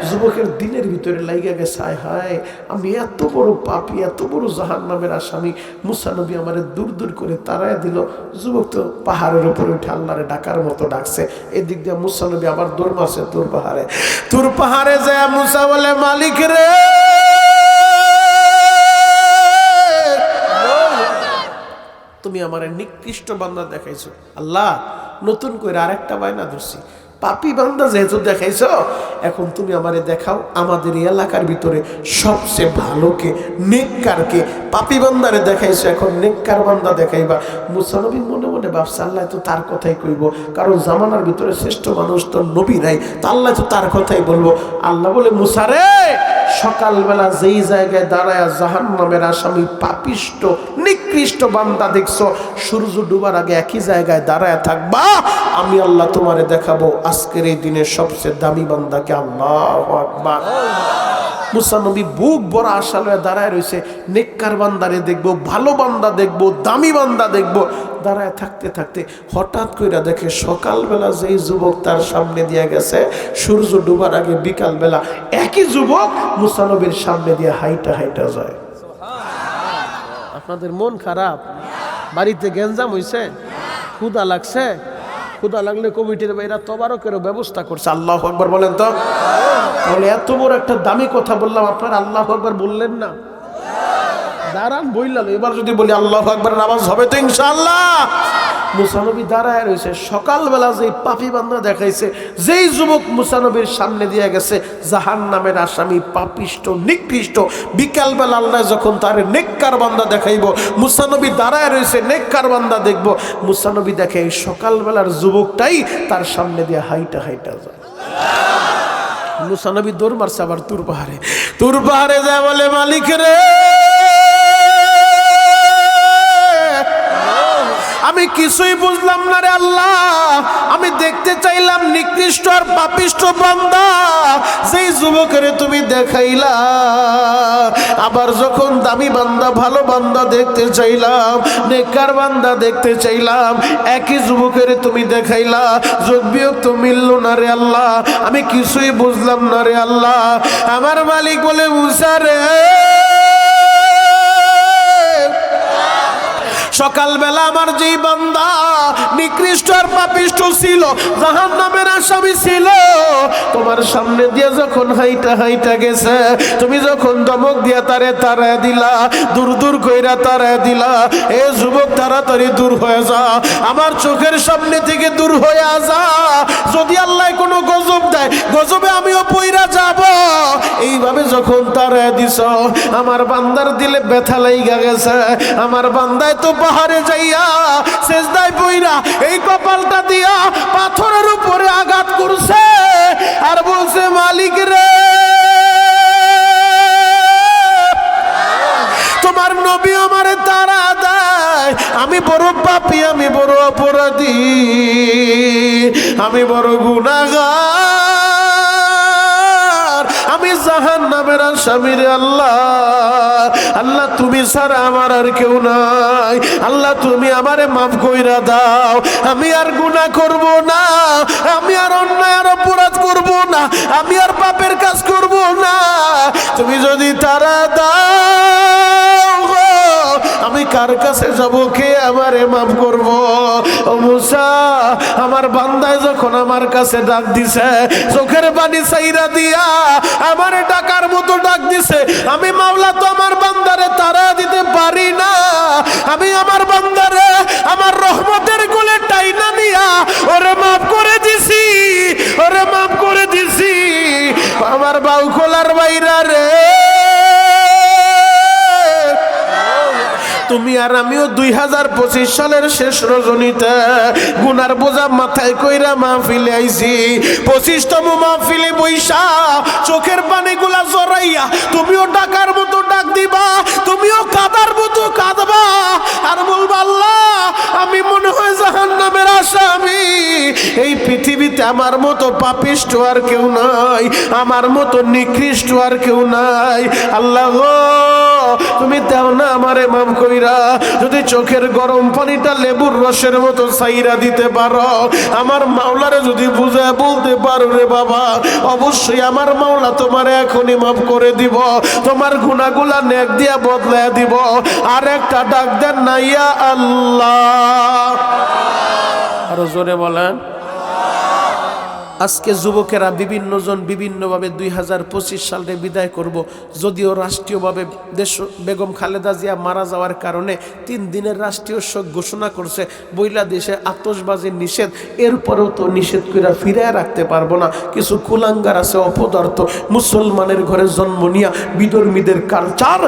A: যুবকের দিনের ভিতরে লাইগা গেছে, হায় হায় আমি এত বড় পাপী, এত বড় জাহান্নামের আসামি। মুসা নবী আমারে দূর দূর করে তাড়ায় দিল। যুবক তো পাহাড়ের উপরে উঠে আল্লাহরে ডাকার মতো ডাকছে। এদিক দিয়ে মুসা নবী আবার দৌড় মারছে তুর পাহাড়ে। তুর পাহাড়ে যায় মুসা বলে মালিক রে তুমি আমার নিকৃষ্ট বান্দা দেখাইছো। আল্লাহ নতুন করে আরেকটা বায়না ধরছি, পাপী বান্দা যেহেতু দেখাইছ এখন তুমি আমারে দেখাও আমাদের এলাকার ভিতরে সবচেয়ে ভালোকে, নেককারকে। পাপী বান্দারে দেখাইছো, এখন নেককার বান্দা দেখাইবা। মুসা নবী মনে মনে ভাবছে আল্লাহ তো তার কথাই কইব, কারণ জামানার ভিতরে শ্রেষ্ঠ মানুষ তো নবী নাই, তা আল্লাহ তো তার কথাই বলবো। আল্লাহ বলে মুসা রে সকালবেলা যেই জায়গায় দাঁড়ায় জাহান্নামের আসামি পাপিষ্ট নিকৃষ্ট বান্দা দেখছো, সূর্য ডুবার আগে একই জায়গায় দাঁড়ায় থাকবা, আমি আল্লাহ তোমারে দেখাবো আজকের এই দিনের সবচেয়ে দামি বান্দাকে। আল্লাহু আকবার। মুসা নবী বুক বড় আশা লয়ে দাঁড়ায় রয়েছে, নেককার বান্দারে দেখবো, ভালো বান্দা দেখবো, দামি বান্দা দেখবো। দাঁড়ায় থাকতে থাকতে হঠাৎ করে দেখে সকালবেলা যেই যুবক তার সামনে দিয়ে গেছে, সূর্য ডুবার আগে বিকালবেলা একই যুবক মুসা নবীর সামনে দিয়ে হাইটা হাইটা যায়। আপনাদের মন খারাপ? বাড়িতে গেঞ্জাম হইছে? ক্ষুধা লাগছে? ক্ষুধা লাগলে কমিটির বাইরা তবারকেরও ব্যবস্থা করছে। আল্লাহু আকবার বলেন তো। তাহলে এত বড় একটা দামি কথা বললাম, আপনারা আল্লাহু আকবার বললেন না? দাঁড়ান বইলাম, এবার যদি বলি আল্লাহু আকবার আওয়াজ হবে তো ইনশাআল্লাহ। মুসা নবী দাঁড়ায় রয়েছে, সকালবেলা যেই পাপী বান্দা দেখাইছে, যেই যুবক মুসা নবীর সামনে দিয়ে গেছে জাহান্নামের আসামি, পাপিষ্ট, নিকৃষ্ট, বিকালবেলা আল্লাহ যখন তার নেককার বান্দা দেখাইব, মুসা নবী দাঁড়ায় রয়েছে, নেককার বান্দা দেখব। মুসা নবী দেখে এই সকালবেলার যুবকটাই তার সামনে দিয়ে হাইটা হাইটা যায়। মুসা নবী দৌড় মারছে আবার তুর পাহাড়ে যায়, বলে মালিক রে, আমি কিছুই বুঝলাম না রে আল্লাহ। আমি দেখতে চাইলাম নিকৃষ্ট আর পাপিষ্ট বান্দা, যেই যুবকের তুমি দেখাইলা, আবার যখন দামি বান্দা, ভালো বান্দা দেখতে চাইলাম, নেককার বান্দা দেখতে চাইলাম, একই যুবকের তুমি দেখাইলা, যোগ বিয়োগ তো মিলল না রে আল্লাহ। আমি কিছুই বুঝলাম না রে আল্লাহ। আমার মালিক বলে, মুসা রে, সকালবেলা আমার যেই বান্দা নিকৃষ্ট আর পাপিষ্ট ছিল, জাহান্নামের আসামি ছিল, তোমার সামনে দিয়ে যখন হাইটা হাইটা গেছে, তুমি যখন দমক দিয়া তারে তাড়ায় দিলা, দূর দূর কইরা তাড়ায় দিলা, এ যুবক তাড়াতাড়ি দূর হয়ে যা, আমার চোখের সামনে থেকে দূর হয়ে যা। যদি আল্লাহ কোনো গজব দেয়, গজবে আমিও পইরা যাব। এইভাবে যখন তাড়ায় দিছ, আমার বান্দার দিলে ব্যথা লাইগা গেছে। আমার বান্দায় তো পাহাড়ে যাইয়া সেজদায় পইরা এই কপালটা দিয়া পাথরের উপরে আঘাত করছে, আর বলছে, মালিক রে, তোমার নবী আমারে তাড়া দেয়, আমি বড় পাপী, আমি বড় অপরাধী, আমি বড় গুনাহগার, আমি জাহান্নামের আসামি রে আল্লাহ। আল্লাহ তুমি ছাড়া আমার আর কেউ নাই, আল্লাহ তুমি আমারে মাফ কইরা দাও, আমি আর গুনাহ করব না, আমি আর অন্যায় আর অপরাধ করব না, আমি আর পাপের কাজ করব না। তুমি যদি তারা দাও, আমি কার কাছে যাব, কে আমারে মাফ করব? ও মুসা, আমার বান্দায় যখন আমার কাছে ডাক দিছে, চোখের পানি ছাইরা দিয়া আমারে ডাকার মতো ডাক দিছে, আমি মাওলা তো আমার বান্দারে তাড়া দিতে পারি না। আমি আমার বান্দারে আমার রহমতের কোলে টাইনা নিয়া ওরে মাফ করে দিছি, ওরে মাফ করে দিছি। আমার বাউ খোলার বাইরা রে, তুমি আর আমিও 2025 সালের শেষ রজনীতে গুনার বোঝা মাথায় কইরা মাহফিলে আইছি। 25তম মাহফিলে বইসা চোখের পানিগুলা জড়াইয়া তুমিও ডাকার মতো ডাক দিবা, তুমিও কাদার মতো কাঁদবা, আর বলবা, আল্লাহ আমি মনে হয় জাহান্নামের আসামি। এই পৃথিবীতে আমার মতো পাপিষ্ট আর কেউ নাই, আমার মতো নিকৃষ্ট আর কেউ নাই। আল্লাহ গো, তুমি দাও না আমারে মাফ কইরা। যদি চোখের গরম পানিটা লেবুর রসের মতো ছাইরা দিতে পারো, আমার মাওলারে যদি বুঝায় বলতে পারো রে বাবা, অবশ্যই আমার মাওলা তোমারে এখনই মাফ করে দিব, তোমার গুনাহগুলা নেক দিয়া বদলায় দিব। আর একটা ডাক দেন না, ইয়া আল্লাহ। আরো জোরে বলেন। আজকে যুবকেরা বিভিন্ন জন বিভিন্নভাবে 2025 সালে বিদায় করব। যদিও রাষ্ট্রীয়ভাবে দেশ বেগম খালেদা জিয়া মারা যাওয়ার কারণে 3 দিনের রাষ্ট্রীয় শোক ঘোষণা করছে, বইলা দেশে আতশবাজি নিষেধ। এরপরেও তো নিষেধ করে ফিরায় রাখতে পারবো না। কিছু কুলাঙ্গার আছে অপদার্থ, মুসলমানের ঘরে জন্ম নিয়া বিধর্মীদের কালচার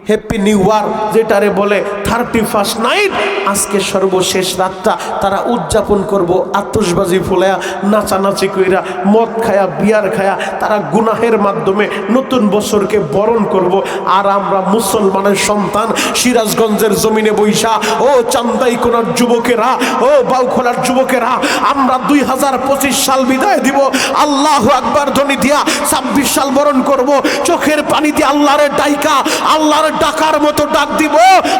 A: হ্যাপি নিউ ইয়ার যেটারে বলে 31st নাইট, আজকে সর্বশেষ রাতটা তারা উদযাপন করব আতশবাজি ফুলায়া, নাচানাচি কইরা, মদ খায়া, বিয়ার খায়া, তারা গুনাহের মাধ্যমে নতুন বছরকে বরণ করব। আর আমরা মুসলমানের সন্তান সিরাজগঞ্জের জমিনে বৈশা, ও চান্দাইকোনার যুবকেরা, ও বাউখোলার যুবকেরা, আমরা 2025 সাল বিদায় দিব আল্লাহু আকবার ধ্বনি দিয়া, 26 সাল বরণ করব চোখের পানি দিয়ে আল্লাহরে ডাইকা, আল্লাহর ডাকার মতো ডাক দিব,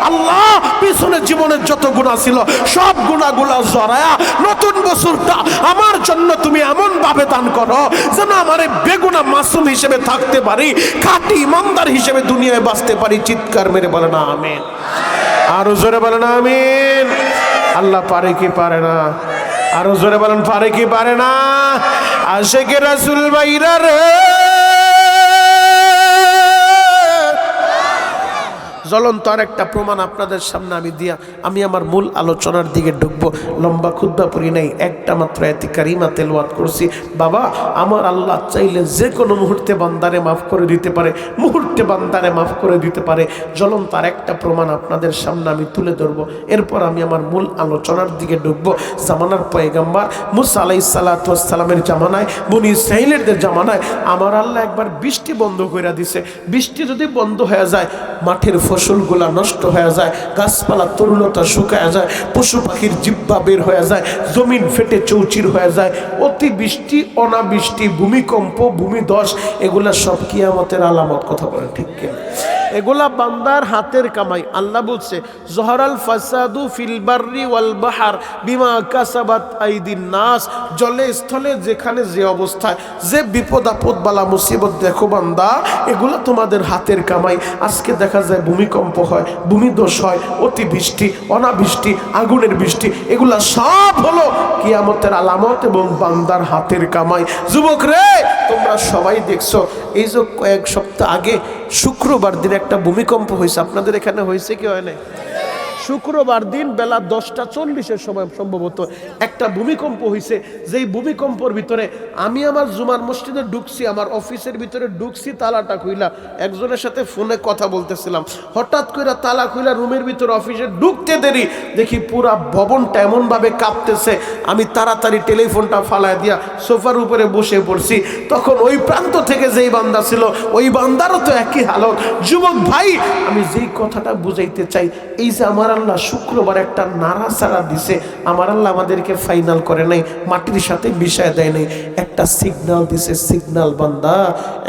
A: আল্লাহ পিছনে জীবনের যত গুনাহ ছিল সব গুনাহগুলা জড়ায়া নতুন বছরটা আমার জন্য তুমি এমন ভাবে দান করো যেন আমার বেগুনা মাসুম হিসেবে থাকতে পারি, খাঁটি ইমানদার হিসেবে দুনিয়ায় বাঁচতে পারি। চিৎকার মেরে বলেন আমিন, আরো জোরে বলেন আমিন। আল্লাহ পারে কি পারে না? আরো জোরে বলেন পারে কি পারে না? আশিকে রাসূল ভাইরা রে, জ্বলন্ত আর একটা প্রমাণ আপনাদের সামনে আমি দিয়া আমি আমার মূল আলোচনার দিকে ঢুকবো। লম্বা খুতবা পড়ি নাই, একটা মাত্র আয়াতে কারিমা তেলাওয়াত করছি। বাবা, আমার আল্লাহ চাইলে যে কোনো মুহূর্তে বান্দারে মাফ করে দিতে পারে, মুহূর্তে বান্দারে মাফ করে দিতে পারে। জ্বলন্ত আর একটা প্রমাণ আপনাদের সামনে আমি তুলে ধরবো, এরপর আমি আমার মূল আলোচনার দিকে ঢুকবো। জামানার পয়গাম্বার মুসা আলাইহিস সালাতু ওয়াস সালামের জামানায়, বনি ইসরাঈলের জামানায় আমার আল্লাহ একবার বৃষ্টি বন্ধ করে দিছে। বৃষ্টি যদি বন্ধ হয়ে যায়, মাঠের ফসলগুলা নষ্ট হয়ে যায়, গাছপালা তরুলতা শুকায় যায়, পশু পাখির জিব্বা বের হয়ে যায়, জমিন ফেটে চৌচির হয়ে যায়। অতিবৃষ্টি, অনাবৃষ্টি, ভূমিকম্প, ভূমিধস, এগুলা সব কিয়ামতের আলামত। কথা বলেন ঠিক কিনা? এগুলা বান্দার হাতের কামাই। আল্লাহ বলছে জহরাল ফাসাদু ফিল বাররি ওয়াল বাহার বিমা কাসাবাত আইদিন নাস। জলে স্থলে যেখানে যে অবস্থায় যে বিপদ আপদ বালা মুসিবত দেখো বান্দা, এগুলা তোমাদের হাতের কামাই। আজকে দেখা যায় ভূমিকম্প হয়, ভূমিধস হয়, অতিবৃষ্টি, অনাবৃষ্টি, আগুনের বৃষ্টি, এগুলা সব হলো কিয়ামতের আলামত এবং বান্দার হাতের কামাই। যুবক রে, তোমরা সবাই দেখছো এই যে কয়েক সপ্তাহ আগে শুক্রবার দিন একটা ভূমিকম্প হয়েছে। আপনাদের এখানে হয়েছে কি হয় না? শুক্রবার দিন বেলা 10:40 সময় সম্ভবত একটা ভূমিকম্প হয়েছে। যেই ভূমিকম্পর ভিতরে আমি আমার জুমার মসজিদে ঢুকছি, আমার অফিসের ভিতরে ঢুকছি, তালাটা খুইলা একজনের সাথে ফোনে কথা বলতেছিলাম। হঠাৎ করে তালা খুইলা রুমের ভিতরে অফিসে ঢুকতে দেরি দেখি পুরা ভবনটা এমনভাবে কাঁপতেছে। আমি তাড়াতাড়ি টেলিফোনটা ফালায় দিয়া সোফার উপরে বসে পড়ছি। তখন ওই প্রান্ত থেকে যেই বান্দা ছিল, ওই বান্দারও তো একই হালত। যুবক ভাই, আমি যেই কথাটা বুঝাইতে চাই, এই যে আমার আল্লাহ শুক্রবার একটা নাড়াচাড়া দিছে, আমার আল্লাহ আমাদেরকে ফাইনাল করে নাই, মাটির সাথে মিশায় দেয় নাই, একটা সিগন্যাল দিছে। সিগন্যাল বান্দা,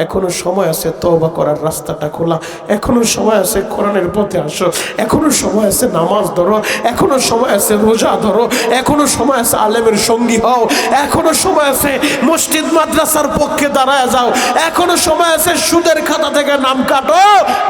A: এখনো সময় আছে তওবা করার রাস্তাটা খোলা, এখনো সময় আছে কোরআনের পথে আসো, এখনো সময় আছে নামাজ ধরো, এখনো সময় আছে রোজা ধরো, এখনো সময় আছে আলেমের সঙ্গী হও, এখনো সময় আছে মসজিদ মাদ্রাসার পক্ষে দাঁড়ায় যাও, এখনো সময় আছে সুদের খাতা থেকে নাম কাটো,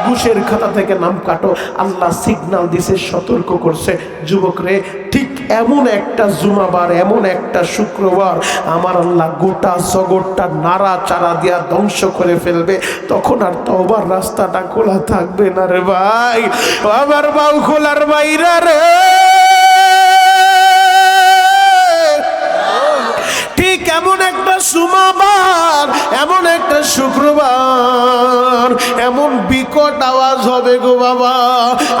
A: ঘুষের খাতা থেকে নাম কাটো। আল্লাহ সিগন্যাল দিছে, সতর্ক করছে। যুবক রে, ঠিক এমন একটা জুমাবার, এমন একটা শুক্রবার আমার আল্লাহ গোটা জগৎটা নাড়াচাড়া দিয়া ধ্বংস করে ফেলবে। তখন আর তওবার রাস্তাটা খোলা থাকবে না রে ভাই। আমার বাউ খোলার বাইরে রে, ঠিক এমন একটা সুমাবার, এমন একটা শুক্রবার, এমন বিকট আওয়াজ হবে গো বাবা।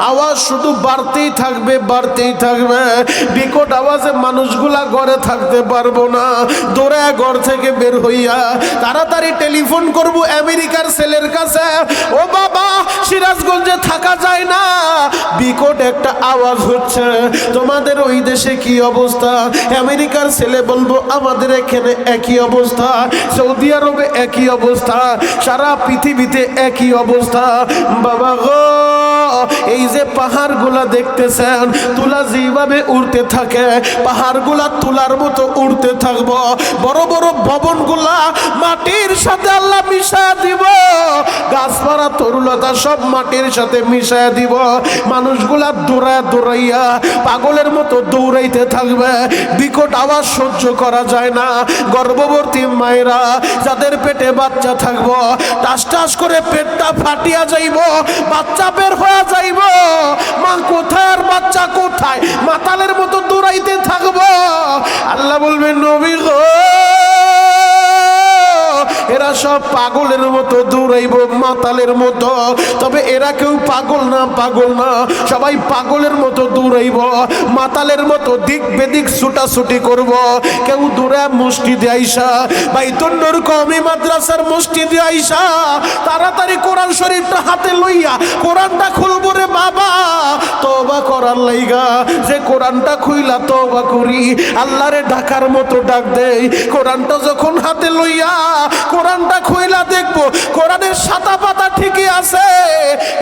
A: আওয়াজ শুধু বাড়তেই থাকবে, বাড়তেই থাকবে। বিকট আওয়াজে মানুষগুলা ঘরে থাকতে পারবো না, দৌড়ায় ঘর থেকে বের হইয়া তাড়াতাড়ি টেলিফোন করব আমেরিকার ছেলের কাছে, ও বাবা সিরাজগঞ্জে থাকা যায় না, বিকট একটা আওয়াজ হচ্ছে, তোমাদের ওই দেশে কি অবস্থা? আমেরিকার ছেলে বলবো আমাদের এখানে একই অবস্থা, সৌদি আরবে একই অবস্থা, সারা পৃথিবীতে একই অবস্থা। বাবা গো, এই যে পাহাড়গুলা দেখতেছেন, তুলা যেভাবে উড়তে থাকে, পাহাড়গুলা তুলার মতো উড়তে থাকবো। বড় বড় ভবনগুলা মাটির সাথে আল্লাহ মিশায়া দিব, গাছপালা তরুলতা সব মাটির সাথে মিশায়া দিব। মানুষগুলা দৌড়ায় দৌড়াইয়া পাগলের মতো দৌড়াইতে থাকবে, বিকট আওয়াজ সহ্য করা যায় না। গর্ভবতী মায়েরা যাদের পেটে বাচ্চা থাকবো, টাস টাস করে পেটটা ফাটিয়া যাইব, বাচ্চা বের হয়ে যাইব, মা কোথায় আর বাচ্চা কোথায়, মাতালের মতো দৌড়াইতে থাকবো। আল্লাহ বলবেন নবী গো, এরা সব পাগলের মতো দৌড়াইব, মাতালের মতো। তবে এরা কেউ পাগল না, সবাই পাগলের মতো দৌড়াইব, মাতালের মতো দিক বেদিক ছুটাছুটি করব। কেউ দূরে মসজিদে আইসা, বাইতুন্নুর কওমি মাদ্রাসার মসজিদে আইসা তাড়াতাড়ি কোরআন শরীফটা হাতে লইয়া কোরআনটা খুলবো রে বাবা, তওবা করার লাইগা যে কোরআনটা খুইলা তওবা করি, আল্লাহরে ডাকার মতো ডাক দেই। কোরআনটা যখন হাতে লইয়া কোরআনটা খুইলা দেখবো কোরআনের সাদা পাতা ঠিকই আছে,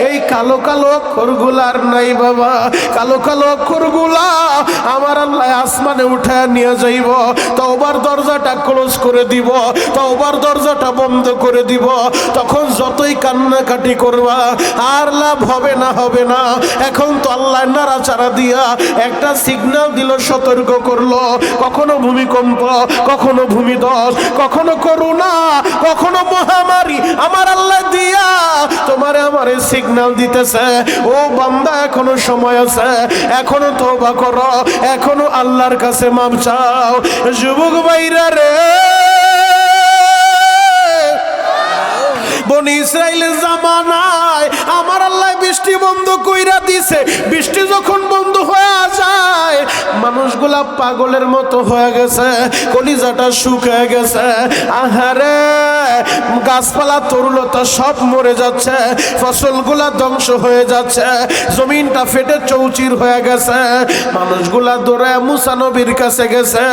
A: এই কালো কালো অক্ষরগুলা আর নাই বাবা। কালো কালো অক্ষরগুলা আমার আল্লাহ আসমানে উঠায় নিয়ে যাইব। তওবার দরজাটা ক্লোজ করে দিব, তওবার দরজাটা বন্ধ করে দিব। তখন যতই কান্নাকাটি করবা আর লাভ হবে না। এখন তো আল্লাহ নাড়াচাড়া দিয়া একটা সিগন্যাল দিল, সতর্ক করলো। কখনো ভূমিকম্প, কখনো ভূমিধস, কখনো করোনা, কখনো মহামারী আমার আল্লাহ দিয়া তোমারে আমারে সিগন্যাল দিতেছে, ও বান্দা এখনো সময় আছে, এখনো তওবা করো, এখনো আল্লাহর কাছে মাপ চাও। যুবক ভাইরা রে, বনি ইসরাইলের জামানায় আমার আল্লাহ বৃষ্টি বন্ধ কইরা দিছে। বৃষ্টি যখন বন্ধ হয়ে যায় মানুষগুলা পাগলের মতো হয়ে গেছে, কলিজাটা শুকিয়ে গেছে। আহারে, গাছপালা তরুলতা সব মরে যাচ্ছে, ফসলগুলা ধ্বংস হয়ে যাচ্ছে, জমিনটা ফেটে চৌচির হয়ে গেছে। মানুষগুলা দৌড়ায় মুসা নবীর কাছে গেছে।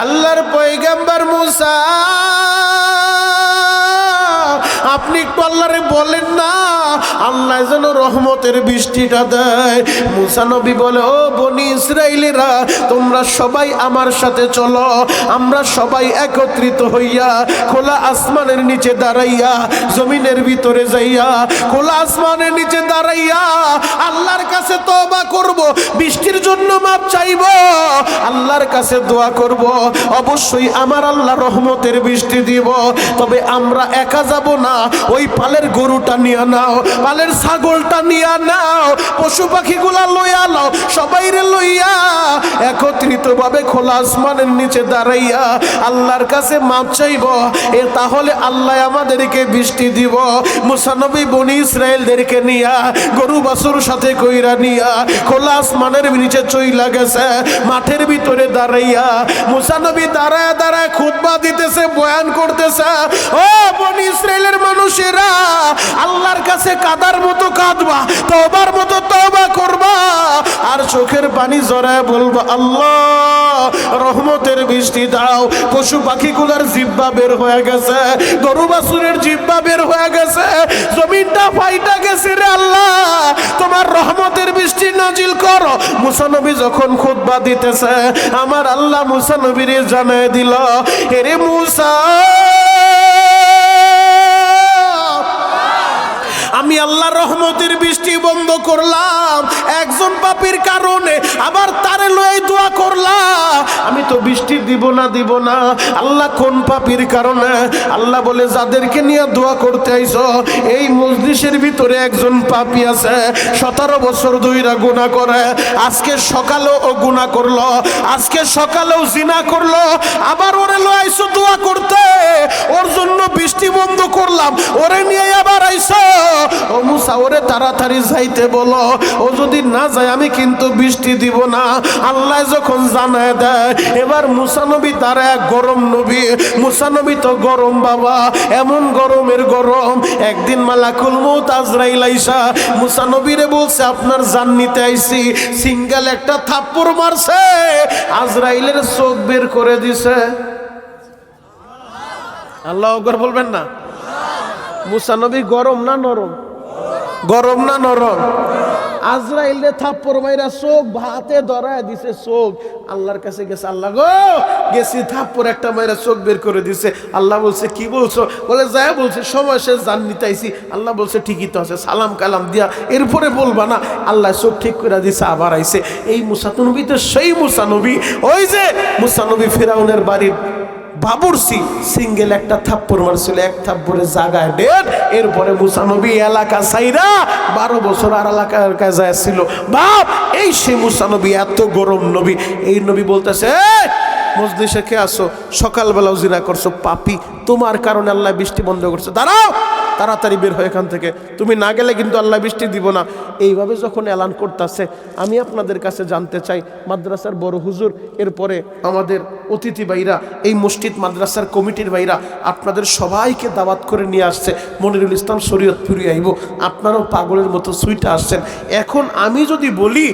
A: আল্লাহর পয়গম্বর মুসা, আপনি একটু আল্লাহরে বলেন না আল্লাহ যেন রহমতের বৃষ্টিটা দেয়। মুসা নবী বলে, ও বনি ইসরাইলেরা, তোমরা সবাই আমার সাথে চলো, আমরা সবাই একত্রিত হইয়া খোলা আসমানের নিচে দাঁড়াইয়া, জমিনের ভিতরে যাইয়া খোলা আসমানের নিচে দাঁড়াইয়া আল্লাহর কাছে তওবা করব, বৃষ্টির জন্য মাপ চাইব, আল্লাহর কাছে দোয়া করব। অবশ্যই আমার আল্লাহ রহমতের বৃষ্টি দিব। তবে আমরা একা যাব না, ওই পালের গরুটা নিয়ে নাও, পালের ছাগলটা নিয়ে নাও, পশু পাখিগুলা লইয়া নাও, সবাইরে লইয়া একত্রিত ভাবে খোলা আসমানের নিচে দাঁড়াইয়া আল্লাহর কাছে মাপ চাইব। তাহলে আল্লাহ আমাদেরকে বৃষ্টি দিব। মুসা নবী বনি ইসরায়েলদেরকে নিয়া গরু বাছুর সাথে কইরা নিয়া খোলা আসমানের নিচে চইলা গেছে। মাঠের ভিতরে দাঁড়াইয়া মুসা নবী দাঁড়ায় দাঁড়ায় খুতবা দিতেছে, বয়ান করতেছে। ও বনি ইসরায়েলের মানুষেরা, আল্লাহর কাছে কাদার মতো কাঁদবা, তওবার মতো তওবা করবা, আর চোখের পানি জড়ায় বলবা, আল্লাহ রহমতের বৃষ্টি দাও। পশু পাখিগুলোর জিহ্বা বের হয়ে গেছে, গরু বাছুরের জিহ্বা বের হয়ে গেছে, জমিনটা ফাইটা গেছে রে আল্লাহ, তোমার রহমতের বৃষ্টি নাজিল করো। মুসা নবী যখন খুতবা দিতেছে আমার আল্লাহ মুসা নবীরে জানায় দিল, এরে মুসা, আমি আল্লাহ রহমতের বৃষ্টি বন্ধ করলাম একজন পাপীর কারণে, আবার তারে লয়ে দোয়া করলাম, আমি তো বৃষ্টি দিব না। আল্লাহ কোন পাপীর কারণে? আল্লাহ বলে, যাদেরকে নিয়ে দোয়া করতে আইছো এই মজলিসের ভিতরে একজন পাপী আছে, 17 বছর ধইরা গুনাহ করে, আজকে সকালেও ও গুনাহ করলো, আজকে সকালেও জিনা করলো, আবার ওরে লয়ে আইছো দোয়া করতে, ওর জন্য বৃষ্টি বন্ধ করলাম, ওরে নিয়ে আবার আইছো। ও মুসা, ওরে তাড়াতাড়ি যাইতে বলো, ও যদি না যায় আমি কিন্তু বৃষ্টি দিব না। আল্লাহ যখন জানায় দেয়, এবার মুসা নবী তারা এক গরম নবী, মুসা নবী তো গরম বাবা, এমন গরমের গরম। একদিন মালাকুল মউত আজরাইল আইসা মুসা নবীরে বলছে, আপনার জান নিতে আইছি। সিঙ্গেল একটা থাপ্পড় মারছে, আজরাইলের চোখ বের করে দিছে। আল্লাহু আকবার বলবেন না? মুসা নবী গরম না নরম? গরম না নরম? আজরাইলে থাপ্পড় মাইরা চোখ ভাতে ধরায় দিছে, চোখ আল্লাহর কাছে গেছে, আল্লাহ গো গেছি, থাপ্পড় একটা মাইরা চোখ বের করে দিছে। আল্লাহ বলছে, কি বলছো? বলে, যায় বলছে সময় শেষ, জান নিতে আইছি। আল্লাহ বলছে, ঠিকই তো আছে, সালাম কালাম দিয়া এরপরে বলবা না? আল্লাহ চোখ ঠিক করে দিছে, আবার আইছে। এই মুসা নবী তো সেই মুসা নবী, ওই যে মুসা নবী ফিরাউনের বাড়ির বাবুরসি সিঙ্গেল একটা থাপ্পড় মারছিল, এক থাপ্পড়ে জাগায় ডেট। এরপরে মুসা নবী এলাকা সাইরা 12 বছর আর এলাকায় যাচ্ছিল। বাপ, এই সে মুসা নবী, এত গরম নবী। এই নবী বলতেছে, মজলিসে কে আসো, সকালবেলাও জিনা করছো, পাপী, তোমার কারণে আল্লাহ বৃষ্টি বন্ধ করছে, দাঁড়াও। তাড়াতাড়ি বের হয় এখান থেকে, তুমি না গেলে কিন্তু আল্লাহ বৃষ্টি দিব না। এইভাবে যখন এলান করতেছে, আমি আপনাদের কাছে জানতে চাই, মাদ্রাসার বড় হুজুর, এরপরে আমাদের অতিথি ভাইরা, এই মসজিদ মাদ্রাসার কমিটির ভাইরা আপনাদের সবাইকে দাওয়াত করে নিয়ে আসছে মনিরুল ইসলাম শরীয়তপুরি আইব। আপনারাও পাগলের মতো সুইটা আসছেন। এখন আমি যদি বলি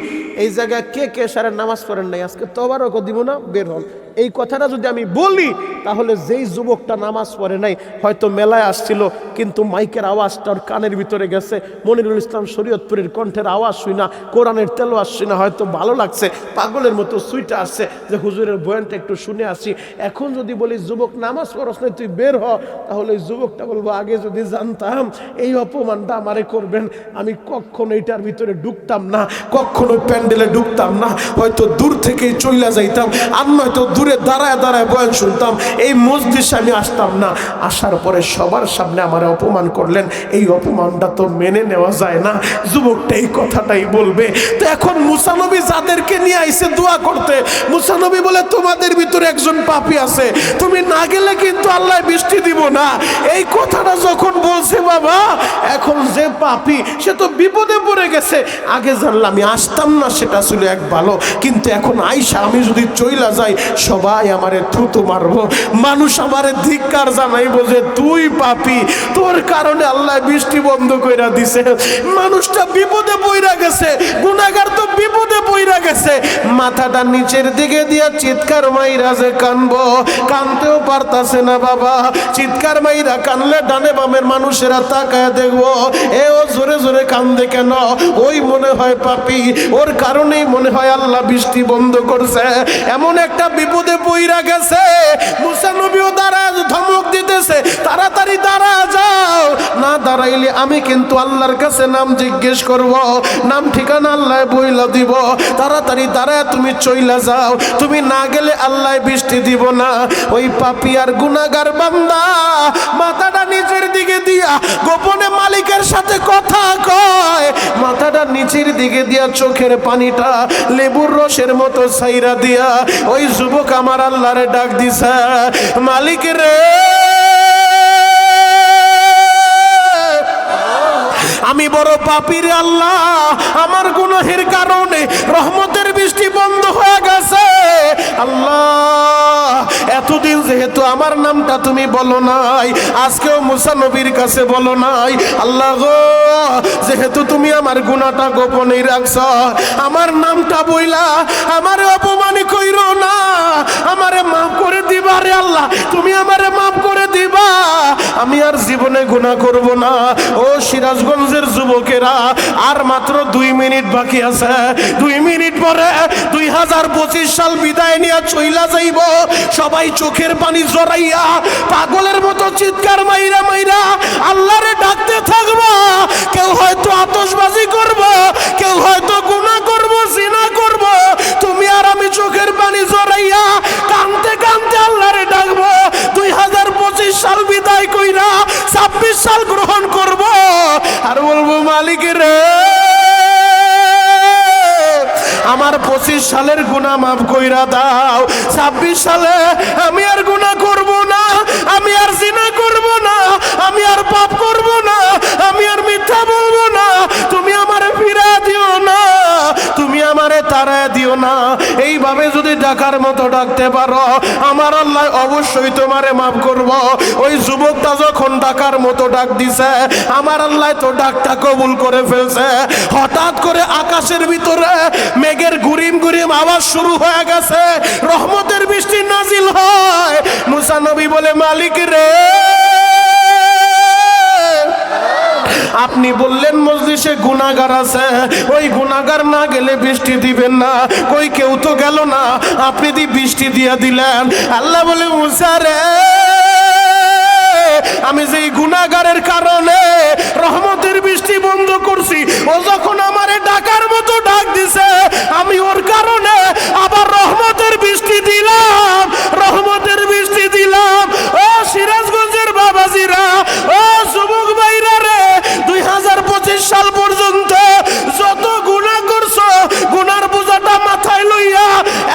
A: এই জায়গায় কে কে সারের নামাজ পড়েন নাই, আজকে তবারকও দিব না, বের হন, এই কথাটা যদি আমি বলি, তাহলে যেই যুবকটা নামাজ পড়ে নাই, হয়তো মেলায় আসছিল কিন্তু মাইকের আওয়াজটা ওর কানের ভিতরে গেছে, মনিরুল ইসলাম শরীয়তপুরের কণ্ঠের আওয়াজ শুই না, কোরআনের তেলাওয়াত শুই না, হয়তো ভালো লাগছে, পাগলের মতো সুইটা আসছে যে হুজুরের বয়ানটা একটু শুনে আসি। এখন যদি বলি যুবক নামাজ পড়স নাই, তুই বের হ, তাহলে ওই যুবকটা বলবো আগে যদি জানতাম এই অপমানটা আমারে করবেন, আমি কখনো এটার ভিতরে ঢুকতাম না, কখনো প্যান্ডেলে ঢুকতাম না, হয়তো দূর থেকেই চইলা যাইতাম, আর নয়তো দূরে দাঁড়ায় দাঁড়ায় বয়ান শুনতাম, এই মজলিসে আমি আসতাম না। আসার পরে সবার সামনে আমার অপমান করলেন, এই অপমানটা তো মেনে নেওয়া যায় না। যুবকটা এই কথাটাই বলবে। তো এখন মুসা নবী যাদেরকে নিয়ে আইছে দোয়া করতে, মুসা নবী বলে তোমাদের ভিতরে একজন পাপী আছে, তুমি না গেলে কিন্তু আল্লাহ বৃষ্টি দিব না। এই কথাটা যখন বলছে বাবা, এখন যে পাপী সে তো বিপদে পড়ে গেছে। আগে জানলাম আমি আসতাম না, সেটা ছিল এক ভালো, কিন্তু এখন আইসা আমি যদি চইলা যাই, সবাই আমারে থুতু মারবো, মানুষ আমারে ধিক্কার জানাইবো যে তুই পাপী, তোর কারণে আল্লাহ বৃষ্টি বন্ধ কইরা দিছে। মানুষটা বিপদে পইরা গেছে, গুনাহগার তো বিপদে পইরা গেছে, মাথাটা নিচের দিকে দিয়া চিৎকার মাইরা যে কানবো, কানতেও পারতাছে না বাবা। চিৎকার মাইরা কানলে ডানে বামের মানুষেরা তাকায় দেখবো, এ ও জোরে জোরে কান্দে কেন? ওই মনে হয় পাপী, ওর কারণেই মনে হয় আল্লাহ বৃষ্টি বন্ধ করছে। এমন একটা বিপদে পইরা গেছে, মুসা নবীও দাঁড়া ধমক দিতেছে, তাড়াতাড়ি দাঁড়া যাও, না দাঁড়াইলে আমি কিন্তু আল্লাহর কাছে নাম জিজ্ঞেস করব, নাম ঠিকানা আল্লাহ বইলা দিব, তাড়াতাড়ি দাঁড়ায় তুমি চইলা যাও, তুমি না গেলে আল্লাহ বৃষ্টি দিব না। ওই পাপী আর গুনাহগার বান্দা মাথাটা নিচের দিকে দিয়া গোপনে মালিকের সাথে কথা কয়, মাথাটা নিচের দিকে দিয়া চোখের পানিটা লেবুর রসের মতো ছাইরা দিয়া ওই যুবক আমার আল্লাহরে ডাক দিছে, মালিক রে, আমি বড় পাপী রে আল্লাহ, আমার গুনাহের কারণে রহমতের বৃষ্টি বন্ধ হয়ে গেছে। আল্লাহ, এতদিন যেহেতু আমার নামটা তুমি বলো নাই, আজকেও মুসা নবীর কাছে বলো নাই, আল্লাহ গো, যেহেতু তুমি আমার গুনাহটা গোপনে রাখছ, আমার নামটা বইলা আমারে অপমান কইরো না, আমারে মাফ করে দিবা রে আল্লাহ, তুমি আমারে মাফ করে দিবা, আমি আর জীবনে গুনাহ করব না। ও সিরাজগঞ্জের যুবকেরা, আর মাত্র 2 মিনিট বাকি আছে, 2 মিনিট পরে 2025 সাল বিদায় নিয়ে চইলা যাইব। সবাই চোখের পানি জড়াইয়া পাগলের মতো চিৎকার মাইরা মাইরা আল্লাহরে ডাকতে থাকবা। কেউ হয়তো আতশবাজি করব, কেউ হয়তো গুনাহ করব, জিনা করব, তুমি আর আমি চোখের পানি জড়াইয়া কাঁদতে কাঁদতে আল্লাহরে ডাকবো। 2025 সাল বিদায় কইরা 26 সাল গ্রহণ করব, আর বলবো মালিক রে, আমার 25 সালের গুনাহ মাফ কইরা দাও, 26 সালে আমি আর গুনাহ করব না, আমি আর জিনা করব না, আমি আর পাপ করব না, আমি আর মিথ্যা বলবো না, তুমি আমারে ফিরা দিও না, তুমি আমারে তাড়ায় দিও না। এইভাবে যদি ডাকার মতো ডাকতে পারো, আমার আল্লাহ অবশ্যই তোমারে মাফ করব। ওই যুবকটা যখন ডাকার মতো ডাক দিছে, আমার আল্লাহ তো ডাকটা কবুল করে ফেলছে। হঠাৎ করে আকাশের ভিতরে মেঘের গুরিম গুরিম আওয়াজ শুরু হয়ে গেছে, রহমতের বৃষ্টি নাজিল হয়। মুসা নবী বলে, মালিক রে, আপনি বললেন মজলিসে গুনাহগার আছে, ওই গুনাহগার না গেলে বৃষ্টি দিবেন না, কই কেউ তো গেল না, আপনি বৃষ্টি দিয়ে দিলেন। আল্লাহ বলে, মুসা রে, আমি যেই গুনাহগারের কারণে রহমতের বৃষ্টি বন্ধ করছি, ও যখন আমারে ডাকার মতো ডাক দিছে, আমি ওর কারণে আবার রহমতের বৃষ্টি দিলাম, রহমতের বৃষ্টি দিলাম। ও সিরাজগঞ্জের বাবাজিরা, ও যুবক ভাইরা রে, 2025 সাল পর্যন্ত যত গুনাহ করছো, গুনার বোঝাটা মাথায় লইয়া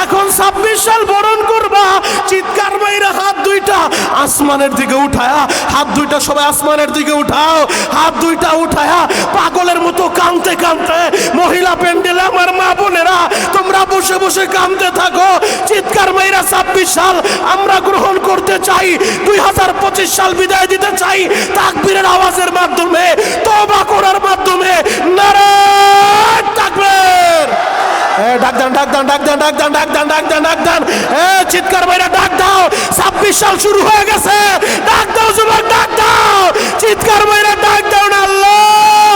A: এখন 26 সাল বরণ করবা। চিৎকার মাইরা হাত দুইটা আসমান আসমানের দিকে উঠায়া, হাত দুইটা সবাই আসমানের দিকে উঠাও, হাত দুইটা উঠায়া পাগলের মতো কাঁদতে কাঁদতে মহিলা প্যান্ডেলে আমার মা বোনেরা তোমরা বসে বসে কাঁদতে থাকো, চিৎকার মাইরা 26 সাল আমরা গ্রহণ করতে চাই, 2025 সাল বিদায় দিতে চাই তাকবীরের আওয়াজের মাধ্যমে, তওবা করার মাধ্যমে। নারায়ে তাকবীর! ডাক দেন, ডাক দেন, ডাক দেন, ডাক দেন, ডাক দেন, ডাক দেন, ডাক দেন, চিৎকার মাইরা ডাক দাও, 26 সাল শুরু হয়ে গেছে, ডাক দাও যুবক, ডাক দাও, চিৎকার মাইরা ডাক দাও না। আল্লাহ,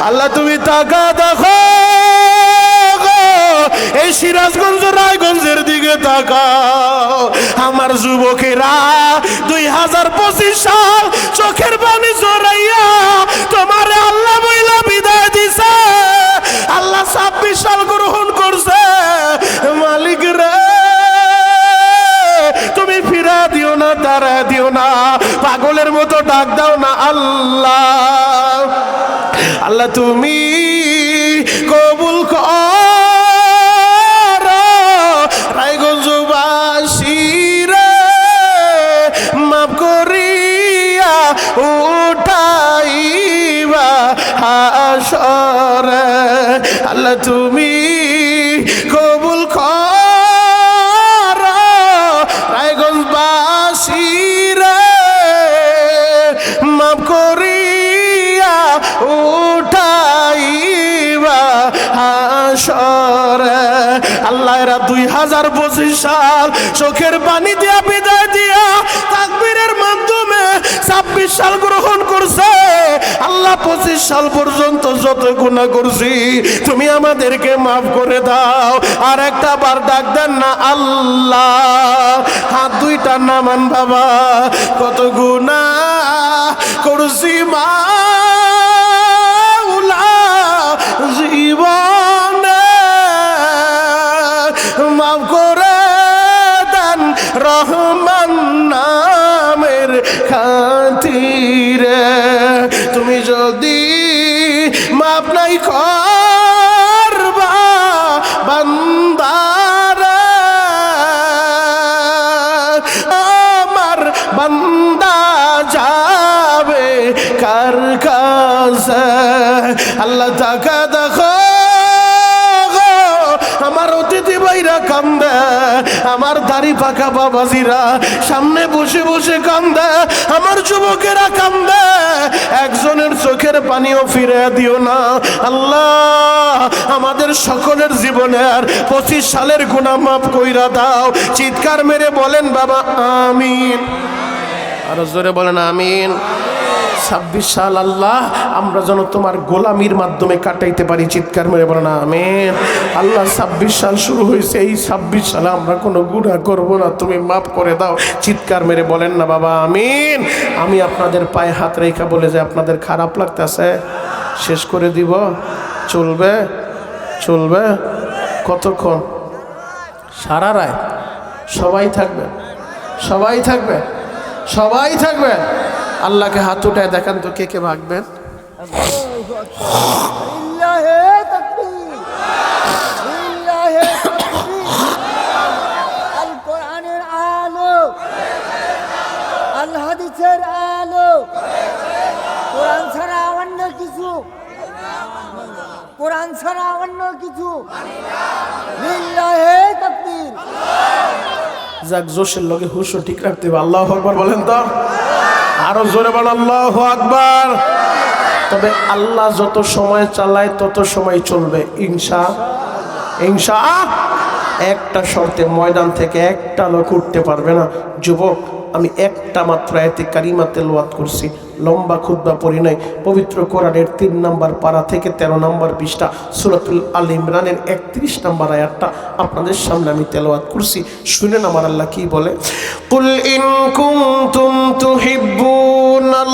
A: আল্লাহ তুমি তাকা দেখো, এই সিরাজগঞ্জ রায়গঞ্জের দিকে তাকাও, আমার যুবকেরা 2025 সাল চোখের পানি জড়াইয়া তোমারে আল্লাহ বইলা বিদায় দিছে, আল্লাহ 26 সাল গ্রহণ করছে, মালিক রে তুমি ফিরা দিও না, তারা দিও না, পাগলের মতো ডাক দাও না। আল্লাহ, আল্লাহ তুমি কবুল কর রায়গঞ্জবাসীরে, মাফ করিয়া উঠাইবা হাসরে, আল্লাহ তুমি কবুল কর রায়গঞ্জবাসীরে, মাফ করিয়া উঠাইবা হাসরে। আল্লাহ এরা 2025 সাল চোখের পানি দিয়া বিদায় দিয়া তাকবীরের মাধ্যমে 26 সাল গ্রহণ করছে। আল্লাহ 25 সাল পর্যন্ত যত গুনাহ করছি তুমি আমাদেরকে মাফ করে দাও। আর একটা বার ডাক দেন না আল্লাহ, হাত দুইটা নামান বাবা, কত গুনাহ করছি মাওলা জীবনে, মাফ করে দেন রহমান নামের খাতিরে, তুমি যদি মাফ নাই করবা বান্দারে, আমার বান্দা যাবে কার কাছে। আল্লাহ তাকা দেখো, আমার অতিথি ভাইরা কান্দে, আমার দাড়ি পাকা বাবাজিরা সামনে বসে বসে কান্দে, আমার যুবকেরা কান্দে, একজনের চোখের পানিও ফিরে দিও না। আল্লাহ আমাদের সকলের জীবনের 25 সালের গুনাহ মাফ কইরা দাও। চিৎকার মেরে বলেন বাবা আমিন, আরো জোরে বলেন আমিন। 26 সাল আল্লাহ আমরা যেন তোমার গোলামির মাধ্যমে কাটাইতে পারি, চিৎকার মেরে বলেন আমিন। আল্লাহ 26 সাল শুরু হয়েছে, এই 26 সালে আমরা কোনো গুনাহ করব না, তুমি মাফ করে দাও, চিৎকার মেরে বলেন না বাবা আমিন। আমি আপনাদের পায়ে হাত রেখা বলে যে আপনাদের খারাপ লাগতেছে, শেষ করে দিব, চলবে চলবে কতক্ষণ? সারা রায় সবাই থাকবে, সবাই থাকবে, সবাই থাকবে। আল্লাহকে হাত উঠায় দেখান তো কে কে ভাগবেন।
B: আল কোরআনের আলো, আল হাদিসের আলো, কোরআন ছাড়া অন্য কিছু, কোরআন ছাড়া অন্য কিছু, লিল্লাহে তাকবীর।
A: যাক জোশের লগে হুশও ঠিক রাখতে হবে। আল্লাহু আকবার বলেন তো, আরো জোরে বলেন আল্লাহু আকবার। তবে আল্লাহ যত সময় চালায় তত সময় চলবে ইনশাআল্লাহ। একটা শর্তে, ময়দান থেকে একটা লোক উঠতে পারবে না। যুবক, আমি একটা মাত্র আয়াতে কারিমা তেলাওয়াত করছি, লম্বা খুতবা পড়ি নাই। পবিত্র কোরআনের 3 নম্বর পারা থেকে 13 নম্বর পৃষ্ঠা সূরাতুল আল ইমরানের 31 নম্বর আয়াতটা আপনাদের সামনে আমি তেলাওয়াত করছি। শুনেন আমার আল্লাহ কি বলে। কুল ইন কুনতুম তুহিব্বুনাল্লাহ,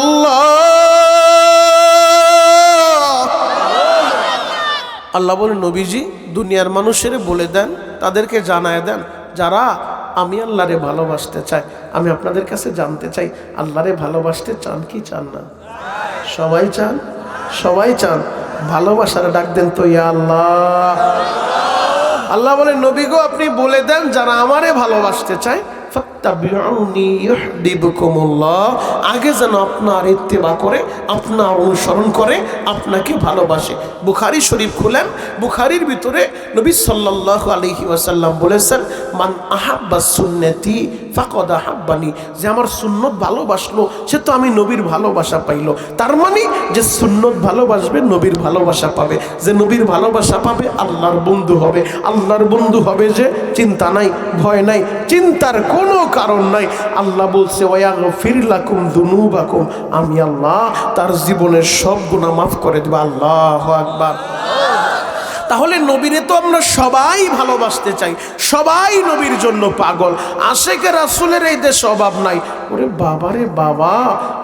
A: আল্লাহ বলে নবীজি দুনিয়ার মানুষের বলে দেন, তাদেরকে জানায় দেন, যারা আমি আল্লাহরে ভালোবাসতে চাই। আমি আপনাদের কাছে জানতে চাই, আল্লাহরে ভালোবাসতে চান কি চান না? সবাই চান, সবাই চান। ভালোবাসার ডাক দেন তো ইয়া আল্লাহ। আল্লাহ বলে নবী গো আপনি বলে দেন, যারা আমারে ভালোবাসতে চায় ইত্তাবিউনি ইউহিব্বুকুমুল্লাহ, আগে যেন আপনার ইত্তেবা করে, আপনার অনুসরণ করে, আপনাকে ভালোবাসে। বুখারী শরীফ খুলেন, বুখারীর ভিতরে নবী সাল্লাল্লাহু আলাইহি ওয়াসাল্লাম বলেছেন, মান আহাব্বা সুন্নতি ফাকাদ আহাব্বানি, যে আমার সুন্নত ভালোবাসলো সে তো আমি নবীর ভালোবাসা পাইলো। তার মানে যে সুন্নত ভালোবাসবে নবীর ভালোবাসা পাবে, যে নবীর ভালোবাসা পাবে আল্লাহর বন্ধু হবে। আল্লাহর বন্ধু হবে যে চিন্তা নাই, ভয় নাই, চিন্তার কোনো কারণ নাই। আল্লাহ বলছে ওয়াগফির লাকুম যুনুবাকুম, আমি আল্লাহ তার জীবনের সব গুনাহ মাফ করে দেব। আল্লাহু আকবার। তাহলে নবীরে তো আমরা সবাই ভালোবাসতে চাই, সবাই নবীর জন্য পাগল। আশেকে রাসূলের এই দেশে অভাব নাই। ওরে বাবা রে বাবা,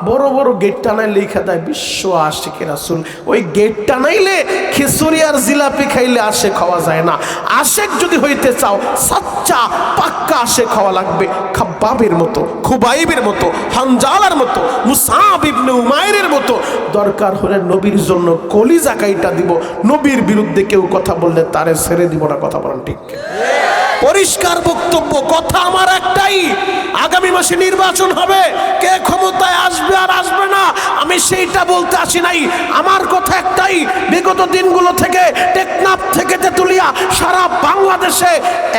A: বড় বড় গেট টানাই লেখা দেয় বিশ্ব আশেকে রাসূল। ওই গেট টানাইলে খিচুড়ি আর জিলাপি খাইলে আশেক হওয়া যায় না। আশেক যদি হইতে চাও সাচ্চা পাক্কা আশেক হওয়া লাগবে। খাব্বাবের মতো, খুবাইবের মতো, হানজালার মতো, মুসাব ইবনে উমাইরের মতো। দরকার হলে নবীর জন্য কলিজা কাইটা দিব। নবীর বিরুদ্ধে কেউ কথা বললে তারে ছেড়ে দিব না। কথা বলেন ঠিক? পরিষ্কার বক্তব্য। কথা আমার একটাই, আগামী মাসে নির্বাচন হবে, কে ক্ষমতায় আসবে আর আসবে না আমি সেইটা বলতে আসি নাই। আমার কথা একটাই, বিগত দিনগুলো থেকে টেকনাফ থেকে তেতুলিয়া সারা বাংলাদেশে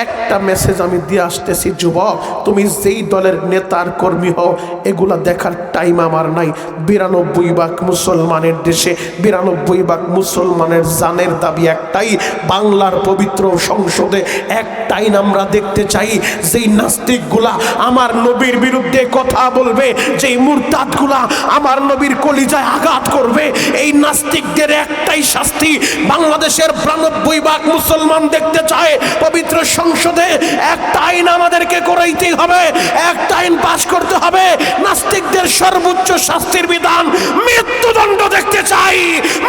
A: একটা মেসেজ আমি দিয়ে আসতেছি, যুবক তুমি যেই দলের নেতার কর্মী হও এগুলা দেখার টাইম আমার নাই। 92 ভাগ মুসলমানের দেশে 92 ভাগ মুসলমানের জানের দাবি একটাই, বাংলার পবিত্র সংসদে একটাই আমরা দেখতে চাই, যেই নাস্তিকগুলা আমার নবীর বিরুদ্ধে কথা বলবে, যেই মুরতাদগুলা আমার নবীর কলিজায় আঘাত করবে, এই নাস্তিকদের একটাই শাস্তি বাংলাদেশের 92 ভাগ মুসলমান দেখতে চায়। পবিত্র সংসদে একটা আইন আমাদেরকে করাইতেই হবে, একটা আইন পাশ করতে হবে। নাস্তিকদের সর্বোচ্চ শাস্তির বিধান মৃত্যুদণ্ড দেখতে চাই,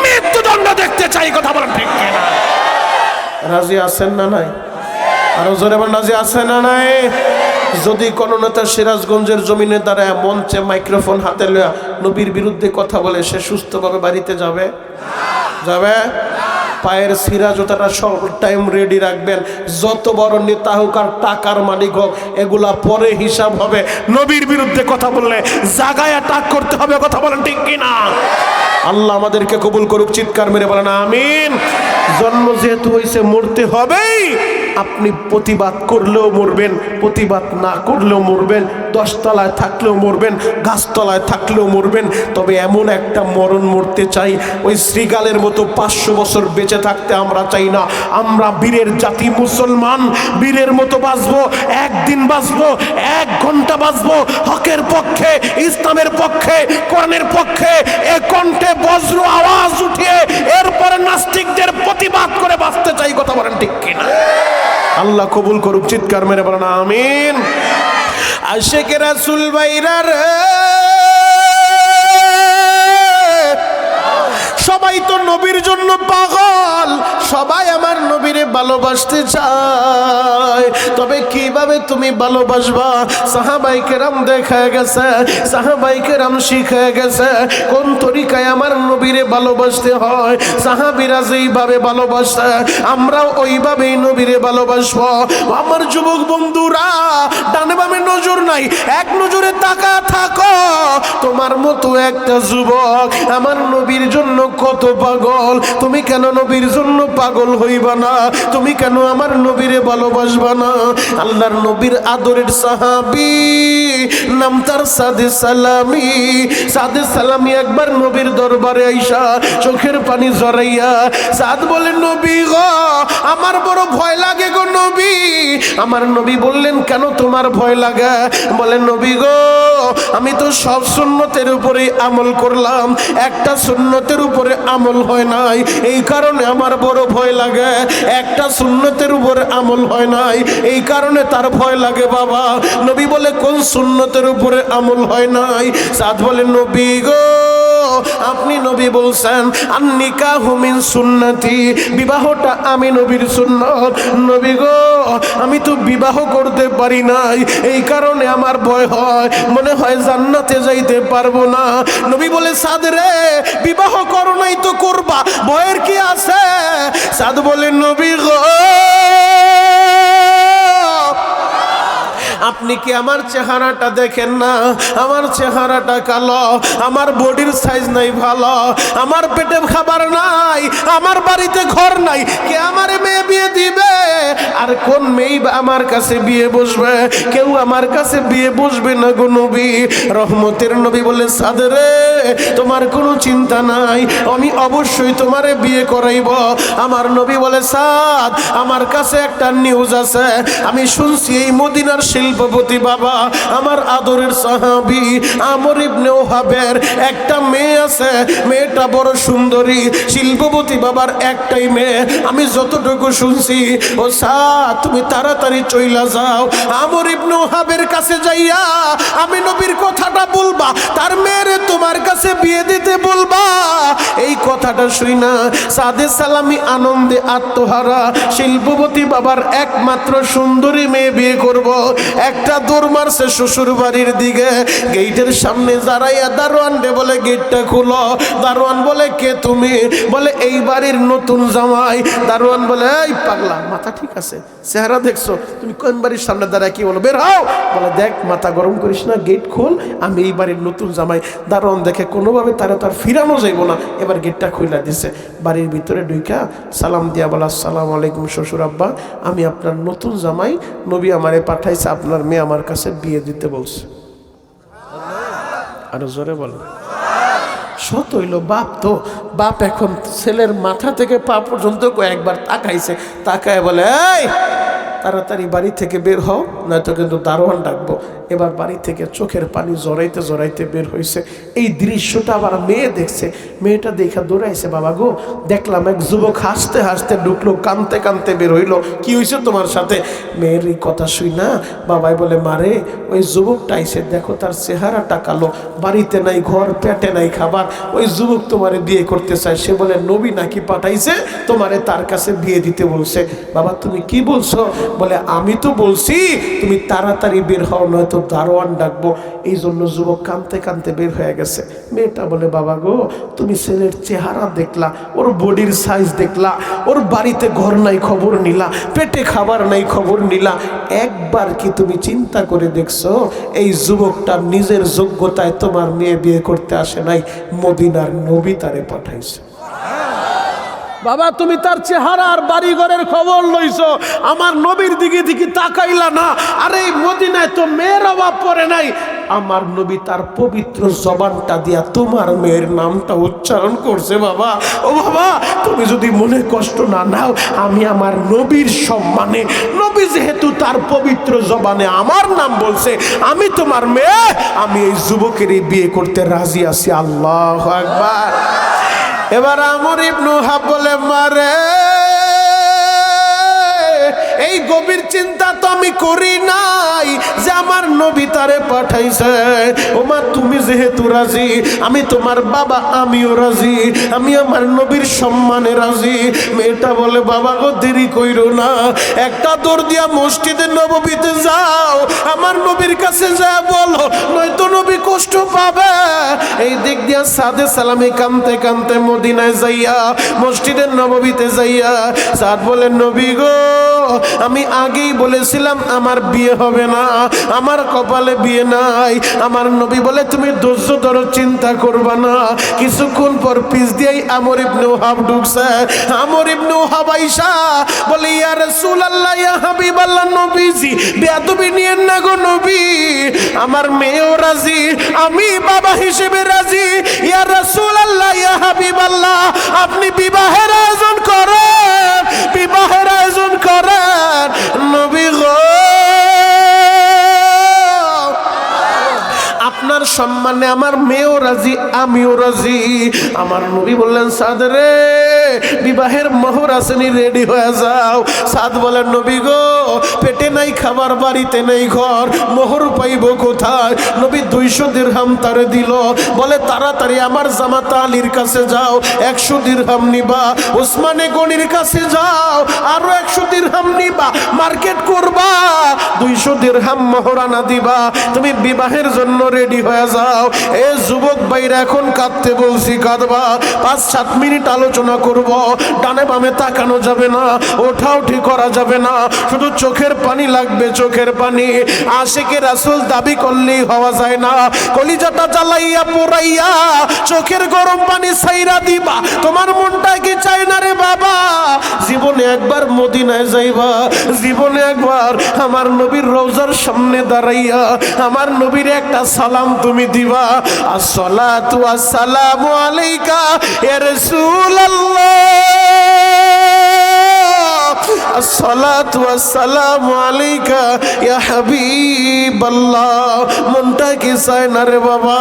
A: মৃত্যুদণ্ড দেখতে চাই। কথা বলেন ঠিক কিনা? রাজি আছেন না নাই? আরো জোরে বলেন রাজি আছেন না নাই? যদি কোনো নেতা সিরাজগঞ্জের জমিনে দাঁড়ায় মঞ্চে মাইক্রোফোন হাতে লইয়া নবীর বিরুদ্ধে কথা বলে, সে সুস্থভাবে বাড়িতে যাবে? যাবে? পায়ের সিরা জুতাটা সব টাইম রেডি রাখবেন। যত বড় নেতা হোক আর টাকার মালিক হোক এগুলা পরে হিসাব হবে। নবীর বিরুদ্ধে কথা বললে জাগায় টাক করতে হবে। কথা বলেন ঠিক কিনা? আল্লাহ আমাদেরকে কবুল করুক। চিৎকার মেরে বলেন আমিন। জন্ম যেহেতু হয়েছে মরতে হবেই। আপনি প্রতিবাদ করলেও মরবেন, প্রতিবাদ না করলেও মরবেন, 10 তলায় থাকলেও মরবেন, গাছতলায় থাকলেও মরবেন। তবে এমন একটা মরণ মরতে চাই, ওই শ্রীগালের মতো 500 বছর বেঁচে থাকতে আমরা চাই না। আমরা বীরের জাতি মুসলমান, বীরের মতো বাঁচবো। একদিন বাঁচবো, 1 ঘন্টা বাঁচবো হকের পক্ষে, ইসলামের পক্ষে, কোরআনের পক্ষে। এ কণ্ঠে বজ্র আওয়াজ উঠিয়ে এরপরে নাস্তিকদের প্রতিবাদ করে বাঁচতে চাই। কথা বলেন ঠিক কিনা? আল্লাহ কবুল করুক। চিৎকার মেরে বলেন আমিন। আশিকে রাসূল ভাইরা রে, সবাই তো নবীর জন্য পাগল, সবাই আমার নবীরে ভালোবাসতে চায়। তবে কিভাবে তুমি ভালোবাসবা? সাহাবায়ে কেরাম দেখা গেছে, সাহাবায়ে কেরাম শিখে গেছে কোন তরিকায় আমার নবীরে ভালোবাসতে হয়। সাহাবীরা যেইভাবে ভালোবাসে আমরাও ওইভাবেই নবীরে ভালোবাসবো। আমার যুবক বন্ধুরা, ডানে বামে নজর নাই, এক নজরে তাকা থাকো। তোমার মতো একটা যুবক আমার নবীর জন্য কত পাগল, তুমি কেন নবীর জন্য পাগল হইবা না? তুমি কেন আমার নবীরে ভালোবাসবা না? আল্লাহর নবীর আদরের সাহাবী, নাম তার সাদে সালামি। সাদে সালামি একবার নবীর দরবারে আইসা চোখের পানি জড়াইয়া সাদ বলে, নবী গো আমার বড় ভয় লাগে গো নবী। আমার নবী বললেন, কেন তোমার ভয় লাগে? বলে, নবী গো আমি তো সব সুন্নতের উপরে আমল করলাম, একটা সুন্নতের উপরে আমল হয় নাই, এই কারণে আমার বড় ভয় লাগে। একটা সুন্নতের উপরে আমল হয় নাই, এই কারণে তার ভয় লাগে বাবা। নবী বলে, কোন সুন্নতের উপরে আমল হয় নাই? সাদ বলে, নবী গো আপনি নবী বলছেন আন-নিকাহু মিন সুন্নতি, বিবাহটা আমি নবীর সুন্নত। নবী গো আমি তো বিবাহ করতে পারি নাই, এই কারণে আমার ভয় হয়, মনে হয় জান্নাতে যাইতে পারবো না। নবী বলে, সাদ রে বিবাহ করো নাই তো করবা, ভয়ের কি আছে? সাদ বলে, নবী গো আপনি কি আমার চেহারাটা দেখেন না? আমার চেহারাটা কালো, আমার বডির সাইজ নাই ভালো, আমার পেটে খাবার নাই, আমার বাড়িতে ঘর নাই, কে আমার মেয়ে বিয়ে দিবে? আর কোন মেয়ে আমার কাছে বিয়ে বসবে? কেউ আমার কাছে বিয়ে বসবে না গো নবী। রহমতের নবী বলে, সাদ রে, তোমার কোনো চিন্তা নাই, আমি অবশ্যই তোমারে বিয়ে করাইব। আমার নবী বলে, সাদ, আমার কাছে একটা নিউজ আছে। আমি শুনছি এই মদিনার শিল্পপতি বাবা, আমার আদরের সাহাবী আমর ইবনে ওহাবের একটা মেয়ে আছে, মেয়েটা বড় সুন্দরী। শিল্পপতি বাবার একটাই মেয়ে। আমি যতটুকু শুনছি, ও সাদ, তুমি তাড়াতাড়ি চইলা যাও, আমর ইবনে ওহাবের কাছে যাইয়া আমি নবীর কথাটা বলবা, তার মেয়েরে তোমার কাছে বিয়ে দিতে বলবা। এই কথাটা শুই না সাদে সালামি আনন্দে আত্মহারা। শিল্পপতি বাবার একমাত্র সুন্দরী মেয়ে বিয়ে করব। একটা দৌড় মারছে শ্বশুর বাড়ির দিকে। গেটের সামনে দাঁড়াইয়া দারোয়ান রে বলে, গেটটা খুলো। দারোয়ান বলে, কে তুমি? বলে, এই বাড়ির নতুন জামাই। দারোয়ান বলে, এই পাগলা, মাথা ঠিক আছে? চেহারা দেখছো? তুমি কোন বাড়ির সামনে দাঁড়ায় কি বলো? বের হও। বলে, দেখ, মাথা গরম করিস না, গেট খোল, আমি এই বাড়ির নতুন জামাই। দারোয়ান দেখে কোনোভাবে তারা তার ফিরানো যাইব না, এবার গেটটা খুলে দিছে। বাড়ির ভিতরে ঢুইকা সালাম দিয়া বলা, আসসালামু আলাইকুম শ্বশুর আব্বা, আমি আপনার নতুন জামাই, নবী আমারে পাঠাইছে আপনার মেয়ে আমার কাছে বিয়ে দিতে বলছে। আরো জোরে বলো। সত হইল বাপ, তো বাপ এখন ছেলের মাথা থেকে পা পর্যন্ত কয়েকবার তাকাইছে। তাকায় বলে, এই তাড়াতাড়ি বাড়ি থেকে বের হও, নয়তো কিন্তু দারোয়ান ডাকবো। এবার বাড়ি থেকে চোখের পানি জড়াইতে জড়াইতে বের হয়েছে। এই দৃশ্যটা আবার মেয়ে দেখছে। মেয়েটা দেখা দৌড়াইছে, বাবা গো, দেখলাম এক যুবক হাসতে হাসতে ঢুকলো, কানতে কানতে বের হইলো, কি হয়েছে তোমার সাথে? মেয়ের এই কথা শুই না বাবাই বলে, মারে, ওই যুবকটা আইসে, দেখো তার চেহারাটা কালো, বাড়িতে নাই ঘর, পেটে নাই খাবার, ওই যুবক তোমারে বিয়ে করতে চায়। সে বলে, নবী নাকি পাঠাইছে তোমারে তার কাছে বিয়ে দিতে বলছে। বাবা, তুমি কি বলছো? বলে, আমি তো বলছি তুমি তাড়াতাড়ি বের হও, নয়তো দারোয়ান ডাকবো। এই জন্য যুবক কানতে কানতে বের হয়ে গেছে। মেয়েটা বলে, বাবা গো, তুমি ছেলের চেহারা দেখলা, ওর বডির সাইজ দেখলা, ওর বাড়িতে ঘর নাই খবর নিলা, পেটে খাবার নাই খবর নিলা, একবার কি তুমি চিন্তা করে দেখছো এই যুবকটা নিজের যোগ্যতায় তোমার মেয়ে বিয়ে করতে আসে নাই, মদিনার নবী তারে পাঠাইছে। বাবা, তুমি তার চেহারা আর বাড়ি ঘরের খবর লইছো, আমার নবীর দিকে দিকে তাকাইলা না। আরে এই মদিনায় তো মেয়ের অভাব পড়ে নাই, আমার নবী তার পবিত্র জবানটা দিয়া তোমার মেয়ের নামটা উচ্চারণ করছে। বাবা, ও বাবা, তুমি যদি মনে কষ্ট না নাও, আমি আমার নবীর সম্মানে, নবী যেহেতু তার পবিত্র জবানে আমার নাম বলছে, আমি তোমার মেয়ে, আমি এই যুবকেরই বিয়ে করতে রাজি আছি। আল্লাহু আকবার। এবার আমর ইবনে ওহাব বলে, মারে, এই গভীর চিন্তা তো আমি করি নাই যে আমার নবী তারে পাঠাইছে। ও মা, তুমি যেহেতু রাজি, আমি তোমার বাবা, আমিও রাজি, আমি আমার নবীর সম্মানে রাজি। মেয়েটা বলে, বাবা গো, দেরি কইরো না, একটা দৌড় দিয়া মসজিদে নববীতে যাও, আমার নবীর কাছে যা বলো, নয়তো নবী কষ্ট পাবে। এই দিক দিয়া সাদে সালামি কানতে কানতে মদিনায় যাইয়া মসজিদের নববীতে যাইয়া সাদ বলে, নবী গো, আমি আগেই বলেছিলাম আমার বিয়ে হবে না, আমার কপালে বিয়ে নাই। আমার নবী বলে, তুমি ধৈর্য ধরো, চিন্তা করবা না। কিছুক্ষণ পর পিছ দিয়েই আমর ইবনে ওহাব ঢুকছে। আমর ইবনে ওহাব আইসা বলে, ইয়া রাসূলুল্লাহ, ইয়া হাবিবাল্লাহ, নবীজি বেয়াদবি নিয়েন না গো নবী, আমার মেয়েও রাজি, আমি বাবা হিসেবে রাজি। ইয়া রাসূলুল্লাহ, ইয়া হাবিবাল্লাহ, আপনি বিবাহের আয়োজন করেন, বিবাহের আয়োজন করেন। নবী গো, আপনার সম্মানে আমার মেয়েও রাজি, আমিও রাজি। আমার নবী বললেন, সাদ রে, বিবাহের মোহর আসেনি, রেডি হয়ে যাও। সাদ বলেন, নবী গো, পেটে নাই খাবার, বাড়িতে নেই ঘর, মোহর পাইব কোথায়? নবী 200 দিরহাম তারে দিল। বলে, তাড়াতাড়ি আমার জামাতা আলীর কাছে যাও, 100 দিরহাম নিবা। ওসমানে গনির কাছে যাও, আরো 100 দিরহাম নিবা, মার্কেট করবা, 200 দিরহাম মোহরানা দিবা, তুমি বিবাহের জন্য রেডি হয়ে যাও। এ যুবক ভাইরা, এখন কাঁদতে বলছি, কাঁদবা, 5-7 মিনিট আলোচনা করব, ডানে বামে তাকানো যাবে না, ওঠাউঠি করা যাবে না, শুধু চোখের পানি লাগবে, চোখের পানি। আশিকে রাসূল দাবি করলেই হওয়া যায় না, কলিজাটা জ্বালাইয়া পোড়াইয়া চোখের গরম পানি ছাইরা দিবা। তোমার মনটা কি চায় না রে বাবা? জীবনে একবার মদিনায় যাইবা, জীবনে একবার আমার নবীর রওজার সামনে দাঁড়াইয়া আমার নবীর একটা সালাম তুমি দিবা, আসসালাতু ওয়াসসালামু আলাইকা ইয়া রাসূলুল্লাহ, আসসালাতু ওয়াসসালামু আলাইকা ইয়া হাবিবাল্লাহ। মনটা কি চায় না রে বাবা?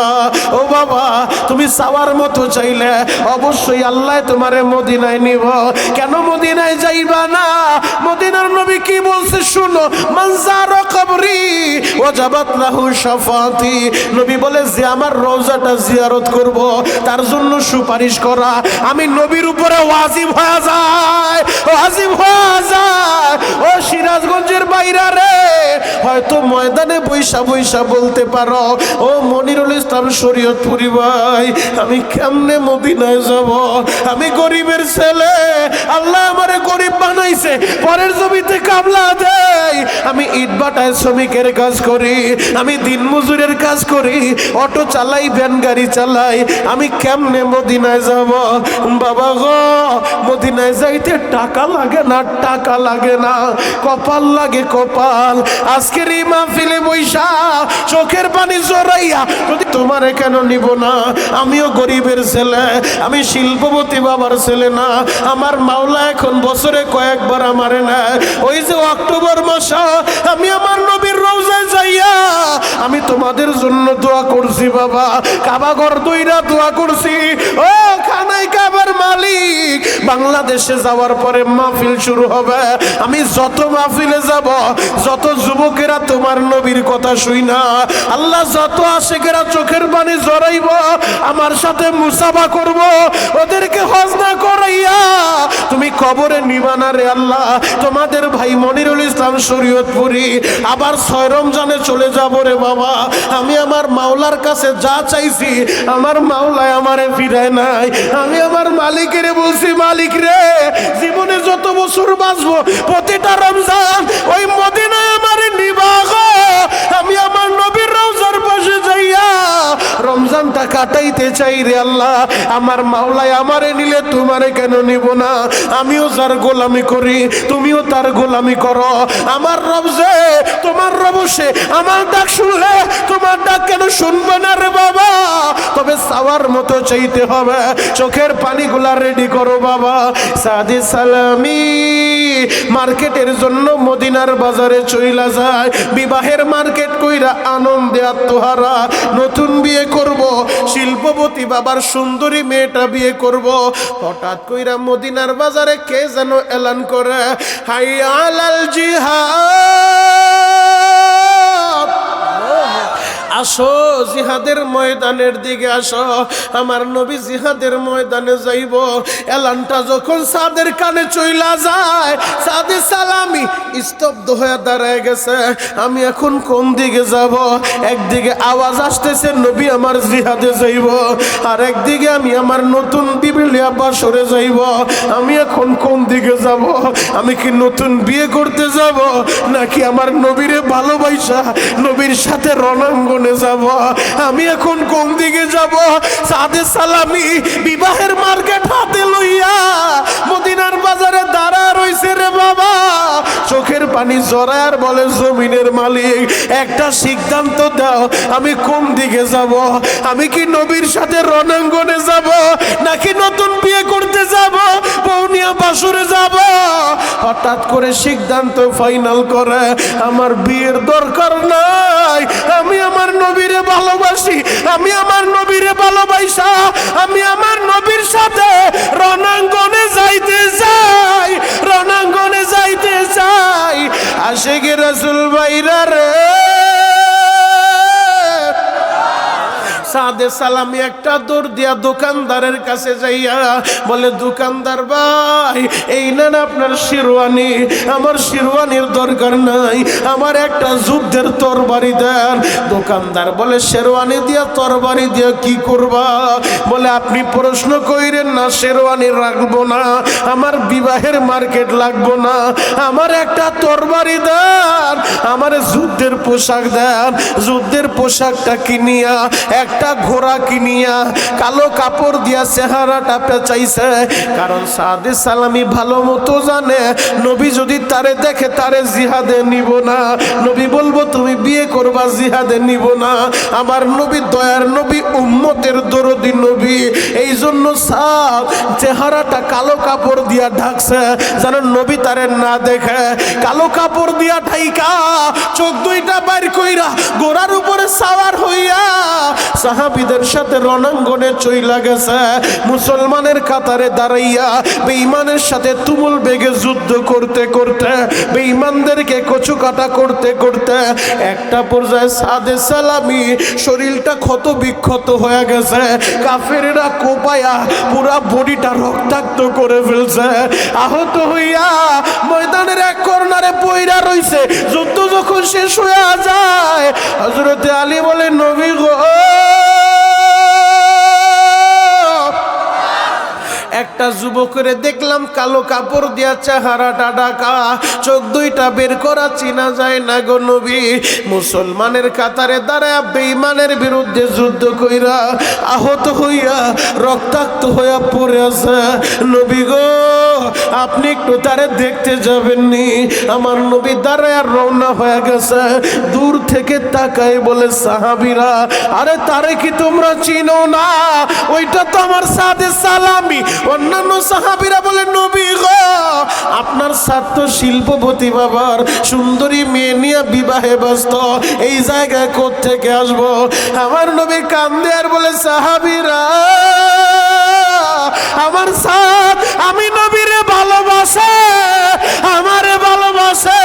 A: ও বাবা, তুমি চাওয়ার মতো চাইলে অবশ্যই আল্লাহ তোমারে মদিনায় নিব। কেন মদিনায় যাইবা না? মদিনার নবী কি বলছে শুনো, মান যারা কবরি ওয়াজাবাত লাহু শাফাতি। নবী বলে যে আমার রওজাটা জিয়ারত করব তার জন্য সুপারিশ করা আমি নবীর উপরে ওয়াজিব হয়ে যায়, ওয়াজিব হয়ে যায়। ও সিরাজগঞ্জের বাইরা রে, হয়তো ময়দানে বৈশা বৈশা বলতে পারো, ও মনিরুল ইসলাম শরীয়তপুরি ভাই, আমি কেমনে মদিনায় যাব? আমি গরিবের ছেলে, আল্লাহ আমারে গরিব বানাইছে, পরের জমিতে কামলা দেয়, আমি ইট ভাটায় শ্রমিকের কাজ করি, আমি দিন মজুরের কাজ করি, অটো চালাই, ভ্যান গাড়ি চালাই, আমি কেমনে মদিনায় যাব? বাবা গো, মদিনায় যাইতে টাকা লাগে না, টাকা লাগে না, কপাল লাগে, কপাল। আজকের এই মাহফিলে বৈশা চোখের পানি জড়াইয়া যদি তোমারে কেন নিব না? আমিও গরিবের ছেলে, আমি শিল্পপতি বাবার ছেলে না? আমার মাওলা এখন বছরে কয়েকবার আমারে নেয়। ওই যে অক্টোবর মাস আমি আমার নবীর রওজায় যাইয়া আমি তোমাদের জন্য দোয়া করছি বাবা, কাবা ঘর দইরা দোয়া করছি। ও খানাই কাবার মালিক, বাংলাদেশে যাওয়ার পরে মাহফিল শুরু হবে, আমি যত মাহফিলে যাব, যত যুবকেরা তোমার নবীর কথা শুই না, আল্লাহ যত আশিকেরা চোখের পানি জড়াইব, আমার সাথে মুসাফা করব, ওদেরকে হজ না করাইয়া তুমি কবরে নিবা না রে আল্লাহ। তোমাদের ভাই মনিরুল ইসলাম শরীয়তপুরি আবার 6 রমজানে চলে যাব রে বাবা। আমি আমার মাওলার কাছে যা চাইছি আমার মাওলায় আমারে ফিরায় নাই। আমি আমার মালিকের বলছি, মালিক রে, জীবনে যত বছর বাঁচবো প্রতিটা রমজান ওই মদিনায় আমারে নিবা গো। আমি আমার নবীর রওজার পাশে যাইয়া রমজানটা কাটাইতে চাই রে আল্লাহ। আমার মাওলায় আমারে নিলে তোমারে কেন নিব না? আমিও যার গোলামি করি, তুমিও তার গোলামি করো। আমার রব যে তোমার রব, সে আমার ডাক শুনলে তোমার ডাক কেন শুনবে না রে বাবা? তবে চাওয়ার মতো চাইতে হবে। চোখের পানিগুলা রেডি করো বাবা। সাদি সালামি মার্কেটের জন্য মদিনার বাজারে চইলা যায়, বিবাহের মার্কেট কইরা আনন্দে আত্মহারা। নতুন বিয়ে করব, শিল্পপতি বাবার সুন্দরী মেয়েটা বিয়ে করব, হঠাৎ কইরা মদিনার বাজারে কে যেন এলান করে, হাইয়া আলাল জিহাদ, আসো জিহাদের ময়দানের দিকে আসো। আমার নবী জিহাদের ময়দানে যাইব। এলানটা যখন সাদের কানে চইলা যায়, সাদে সালামি স্তব্ধ হয়ে দাঁড়ায় গেছে। আমি এখন কোন দিকে যাব? একদিকে আওয়াজ আসতেছে নবী আমার জিহাদে যাইব, আর একদিকে আমি আমার নতুন বিবিলিয়া বাসরে যাইব। আমি এখন কোন দিকে যাব? আমি কি নতুন বিয়ে করতে যাব, নাকি আমার নবীরে ভালোবাসা নবীর সাথে রণাঙ্গনে যাব? আমি এখন কোন দিকে যাব? সাদে সালামি বিবাহের মার্কেট হাতে লইয়া মদিনার বাজারে দাঁড়া রইছে রে বাবা। চোখের পানি জড়ায় আর বলে, জমিনের মালিক একটা সিদ্ধান্ত দাও, আমি কোন দিকে যাব? আমি কি নবীর সাথে রণাঙ্গনে যাব, নাকি নতুন বিয়ে করতে যাব, বৌনিয়া বাসরে যাব? হঠাৎ করে সিদ্ধান্ত ফাইনাল করে, আমার বিয়ের দরকার নাই, আমি আমার নবীরে ভালোবাসি, আমি আমার নবীরে ভালোবাসা আমি আমার নবীর সাথে রণাঙ্গনে যাইতে চাই, রণাঙ্গনে যাইতে চাই। আশিকে রাসূল ভাইরা রে, সাদে সালামি একটা দৌড় দিয়া দোকানদারের কাছে যাইয়া বলে, দোকানদার ভাই, এই নেন আপনার শিরওয়ানি। আমার শিরওয়ানির দরকার নাই, আমার একটা যুদ্ধের তরবারি দেন। দোকানদার বলে, শেরওয়ানি দিয়া তরবারি দিয়া কি করবা? বলে, আপনি প্রশ্ন কইরেন না, শেরওয়ানি রাখবো না, আমার বিবাহের মার্কেট লাগবো না, আমার একটা তরবারি দেন, আমার যুদ্ধের পোশাক দেন। যুদ্ধের পোশাকটা কিনিয়া একটা ঘোড়া কিনিয়া কালো কাপড় দিয়া চেহারাটা পেঁচাইছে। কারণ সাদে সালামি ভালো মতো জানে নবী যদি তারে দেখে তারে জিহাদে নিব না। নবী বলবো তুমি বিয়ে করবা, জিহাদে নিব না। আমার নবী দয়ার নবী, উম্মতের দরদি নবী, এই জন্য সাদ চেহারাটা কালো কাপড় দিয়া ঢাকছে যেন নবী তারে না দেখে। কালো কাপড় দিয়া ঢাইকা চোখ দুইটা বাইর কইরা গোড়ার উপরে সাওয়ার হইয়া সাহাবীদের সাথে রণাঙ্গনে চইলা গেছে। মুসলমানের কাতারে দাঁড়াইয়া বেঈমানের সাথে তুমুল বেগে যুদ্ধ করতে করতে, বেঈমানদেরকে কচুকাটা করতে করতে একটা পর্যায়ে সাদে সালামি শরীরটা ক্ষত বিক্ষত হয়ে গেছে। কাফেরেরা কোপায়া পুরা বডিটা রক্তাক্ত করে ফেলছে। আহত হইয়া ময়দানের এক কর্নারে পইরা রইছে। যুদ্ধ যখন শেষ হয়ে যায়, হযরতে আলী বলে, নবী গো, একটা যুবকের দেখলাম কালো কাপড় দিয়া চেহারাটা ঢাকা, চোখ দুইটা বের করা চিনা যায় না গো নবী। মুসলমানের কাতারে দাঁড়ায় বেঈমানের বিরুদ্ধে যুদ্ধ কইরা আহত হইয়া রক্তাক্ত হইয়া পড়ে আছে। নবী গো, আপনি একটু তারে দেখতে যাবেননি? আমার নবী দাঁড়ায় রওনা হয়ে গেছে। দূর থেকে তাকায় বলে, সাহাবীরা, আরে তারে কি তোমরা চিনো না? ওইটা তো আমার সাদে সালামি। অন্যান্য সাহাবীরা বলে, নবী গো, আপনার ছাত্র শিল্পপতি বাবার সুন্দরী মেয়ে নিয়ে বিবাহে ব্যস্ত, এই জায়গায় কোত্থেকে আসবো? আমার নবী কান্দে আর বলে, সাহাবীরা, আমার সাথ আমি নবীরে ভালোবাসে, আমারে ভালোবাসে।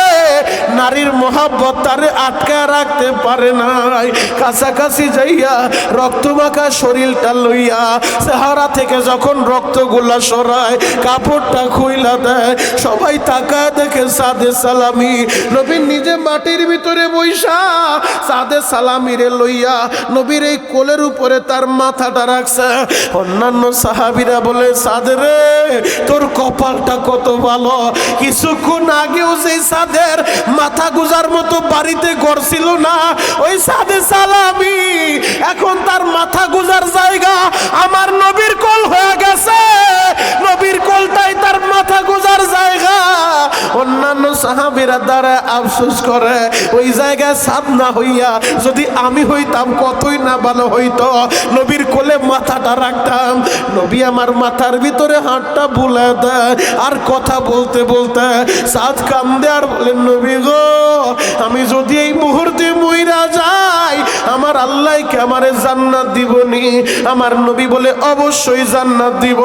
A: নারীর মোহাব্বত তারে আটকা রাখতে পারে নাই। কাছাকাছি যাইয়া রক্তমাখা শরীরটা লইয়া চেহারা থেকে যখন রক্তগুলা সরায়, কাপড়টা খুইলা দেয়, সবাই তাকায় দেখে সাদে সালামি। নবী নিজে মাটির ভিতরে বইসা সাদে সালামিরে লইয়া নবীর এই কোলের উপরে তার মাথাটা রাখছে। অন্যান্য সাহাবীরা বলে, সাদে রে, তোর কপালটা কত ভালো, কিছুক্ষণ আগেও সেই সাদের মাথা গুজার মতো বাড়িতে ঘর ছিল না, ওই সাদে সালামি এখন তার মাথা গুজার জায়গা আমার নবীর কোল হয়ে গেছে। নবীর কোলটাই তার মাথা গুজার জায়গা। অন্যান্য সাহাবীরা দ্বারা আফসোস করে, ওই জায়গায় সাদ না হইয়া যদি আমি হইতাম কতই না ভালো হইতো, নবীর কোলে মাথাটা রাখতাম। নবী আমার মাথার ভিতরে হাতটা বুলে দেয়, আর কথা বলতে বলতে সাদ কান্দে আর বলেন, নবী গো, আমি যদি এই মুহূর্তে মইরা যাই, আমার আল্লাহ কে আমারে জান্নাত দিবনি? আমার নবী বলে, অবশ্যই জান্নাত দিব,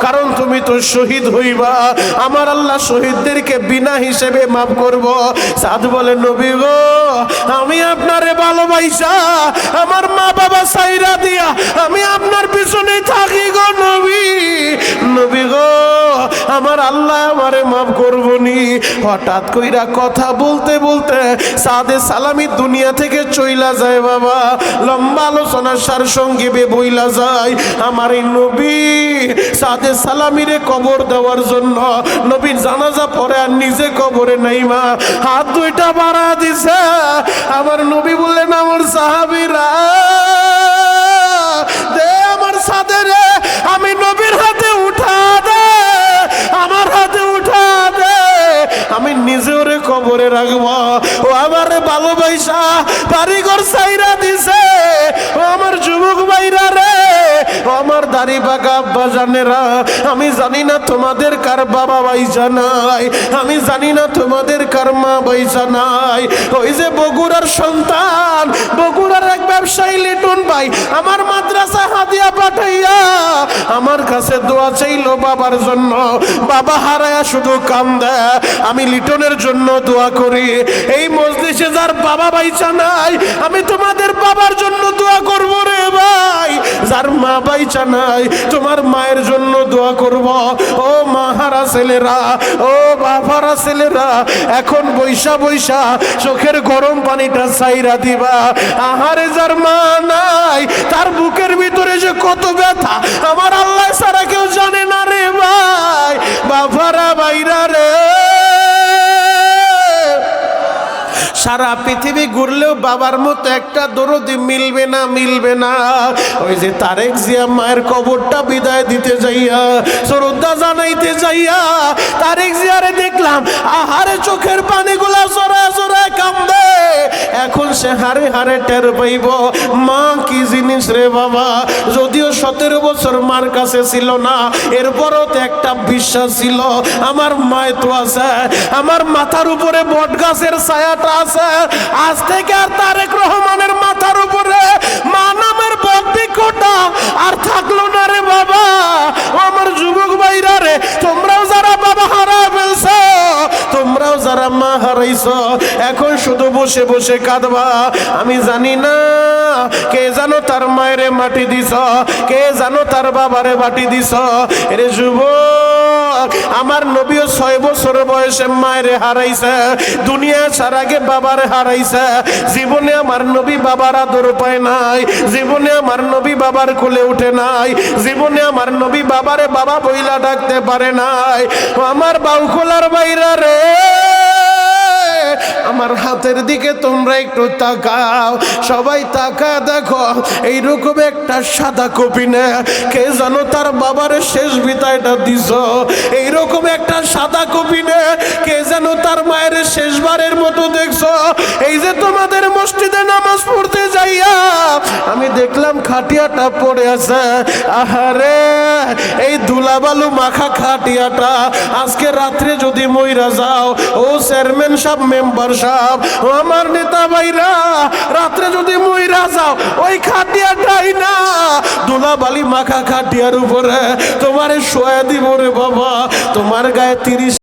A: কারণ তুমি তো শহীদ হইবা। আমার আল্লাহ শহীদদেরকে বিনা হিসেবে মাফ করব। সাদ বলে, নবী গো, আমি আপনারে ভালোবাসা আমার মা বাবা সাইরা দিয়া আমি আপনার পিছনে থাকি গো নবী। নবী গো, আমার আল্লাহ আমারে মাফ করবনি। হঠাৎ কইরা কথা বলতে বলতে সাদে সালামি দুনিয়া থেকে চইলা যায়। বাবা, লম্বা আলোচনার সার সঙ্গীবে বইলা যায়। আমার এই নবী সাদে সালামিরে কবর দেওয়ার জন্য নবীর জানাজা পড়ে আর নিজে কবরে নাই মা হাত দুইটা বাড়া দিছে। আমার নবী বললেন, আমার সাহাবীরা, দে আমার সাদে রে, আমি নবীর হাতে উঠা দে, আমার হাতে উঠা দে, আমি নিজে ওরে কবরে রাখবো। ও আমারে ভালোবাসা বাড়িঘর সাইরা দিছে। ও আমার যুবক ভাইরা রে, ও আমার দাড়ি পাকা আব্বা জানেরা, আমি জানি না তোমাদের কার বাবা বাইসা নাই, আমি জানি না তোমাদের কার মা বাইসা নাই। ওই যে বগুড়ার সন্তান, বগুড়ার এক ব্যবসায়ী লিটন ভাই আমার মাদ্রাসা হাদিয়া পাঠাইয়া আমার কাছে দোয়া চাইলো বাবার জন্য। বাবা হারায়া শুধু কান্দে, আমি লিটনের জন্য দোয়া করি। এই মজলিসে যার বাবা বাইসা নাই, আমি তোমাদের বাবার জন্য দোয়া করবো রে ভাই, যার মা বাইচা নাই তোমার মায়ের জন্য দোয়া করব। ও মাহারা ছেলেরা, ও বাবারা ছেলেরা, এখন বৈশা বৈশা চোখের গরম পানিটা ছাইরা দিবা। আহারে যার মা নাই তার বুকের ভিতরে যে কত ব্যথা আমার আল্লাহ ছাড়া কেউ জানে না রে ভাই। বাবারা বাইরা রে, সারা পৃথিবী ঘুরলেও বাবার মতো একটা দরদি মিলবে না, মিলবে না। ওই যে তারেক জিয়া মায়ের কবরটা বিদায় দিতে যাইয়া, শ্রদ্ধা জানাইতে যাইয়া তারেক জিয়ারে দেখলাম আহারে চোখের পানিগুলা জোড়ায় জোড়ায় কান্দে। এখন সে হারে হারে টের পাইব মা কি জিনিস রে বাবা। যদিও 17 বছর মার কাছে ছিল না, এরপরও তো একটা বিশ্বাস ছিল আমার মায় তো আছে, আমার মাথার উপরে বট গাছের ছায়াটা আছে। আজ থেকে আর তারেক রহমানের মাথার উপরে মা নামের বট বৃক্ষটা আর থাকলো না রে বাবা। আমার যুবক ভাইরা রে, তোমরাও যারা বাবা হারায় ফেলছো, তোমরাও যারা মা হারাইছো, এখন শুধু বসে বসে কাঁদবা। আমি জানি না কে জানো তার মায়েরে মাটি দিছ, কে জানো তার বাবারে মাটি দিছ। এরে যুবক, আমার নবীও 6 বছর বয়সে মায়েরে হারাইছে, দুনিয়া ছাড়ার আগে বাবারে হারাইছে। জীবনে আমার নবী বাবার আদর পায় নাই, জীবনে আমার নবী বাবার কোলে উঠে নাই, জীবনে আমার নবী বাবারে বাবা বইলা ডাকতে পারে নাই। আমার বাউখোলার বাইরা রে, আমার হাতের দিকে তোমরা একটু তাকাও, সবাই তাকা দেখো। এইরকম একটা সাদা কপি নে, কে জানো তার বাবার শেষ বিদায়টা দিছ। এইরকম একটা সাদা কপি নে, কে জানো তার মায়ের শেষবারের মতো দেখছো। এই যে তোমাদের মসজিদে নামাজ পড়তে যাইয়া আমি দেখলাম খাটিয়াটা পড়ে আছে। আহারে, এই ধুলাবালু মাখা খাটিয়াটা আজকে রাত্রে যদি মইরা যাও, ও চেয়ারম্যান সাহেব, মেম্বার সাহেব, ও আমার নেতা ভাইরা, রাত্রে যদি মইরা যাও, ওই খাটিয়াটাই না ধুলাবালি মাখা খাটিয়ার উপরে তোমারে শোয়া দিব রে বাবা। তোমার গায়ে 30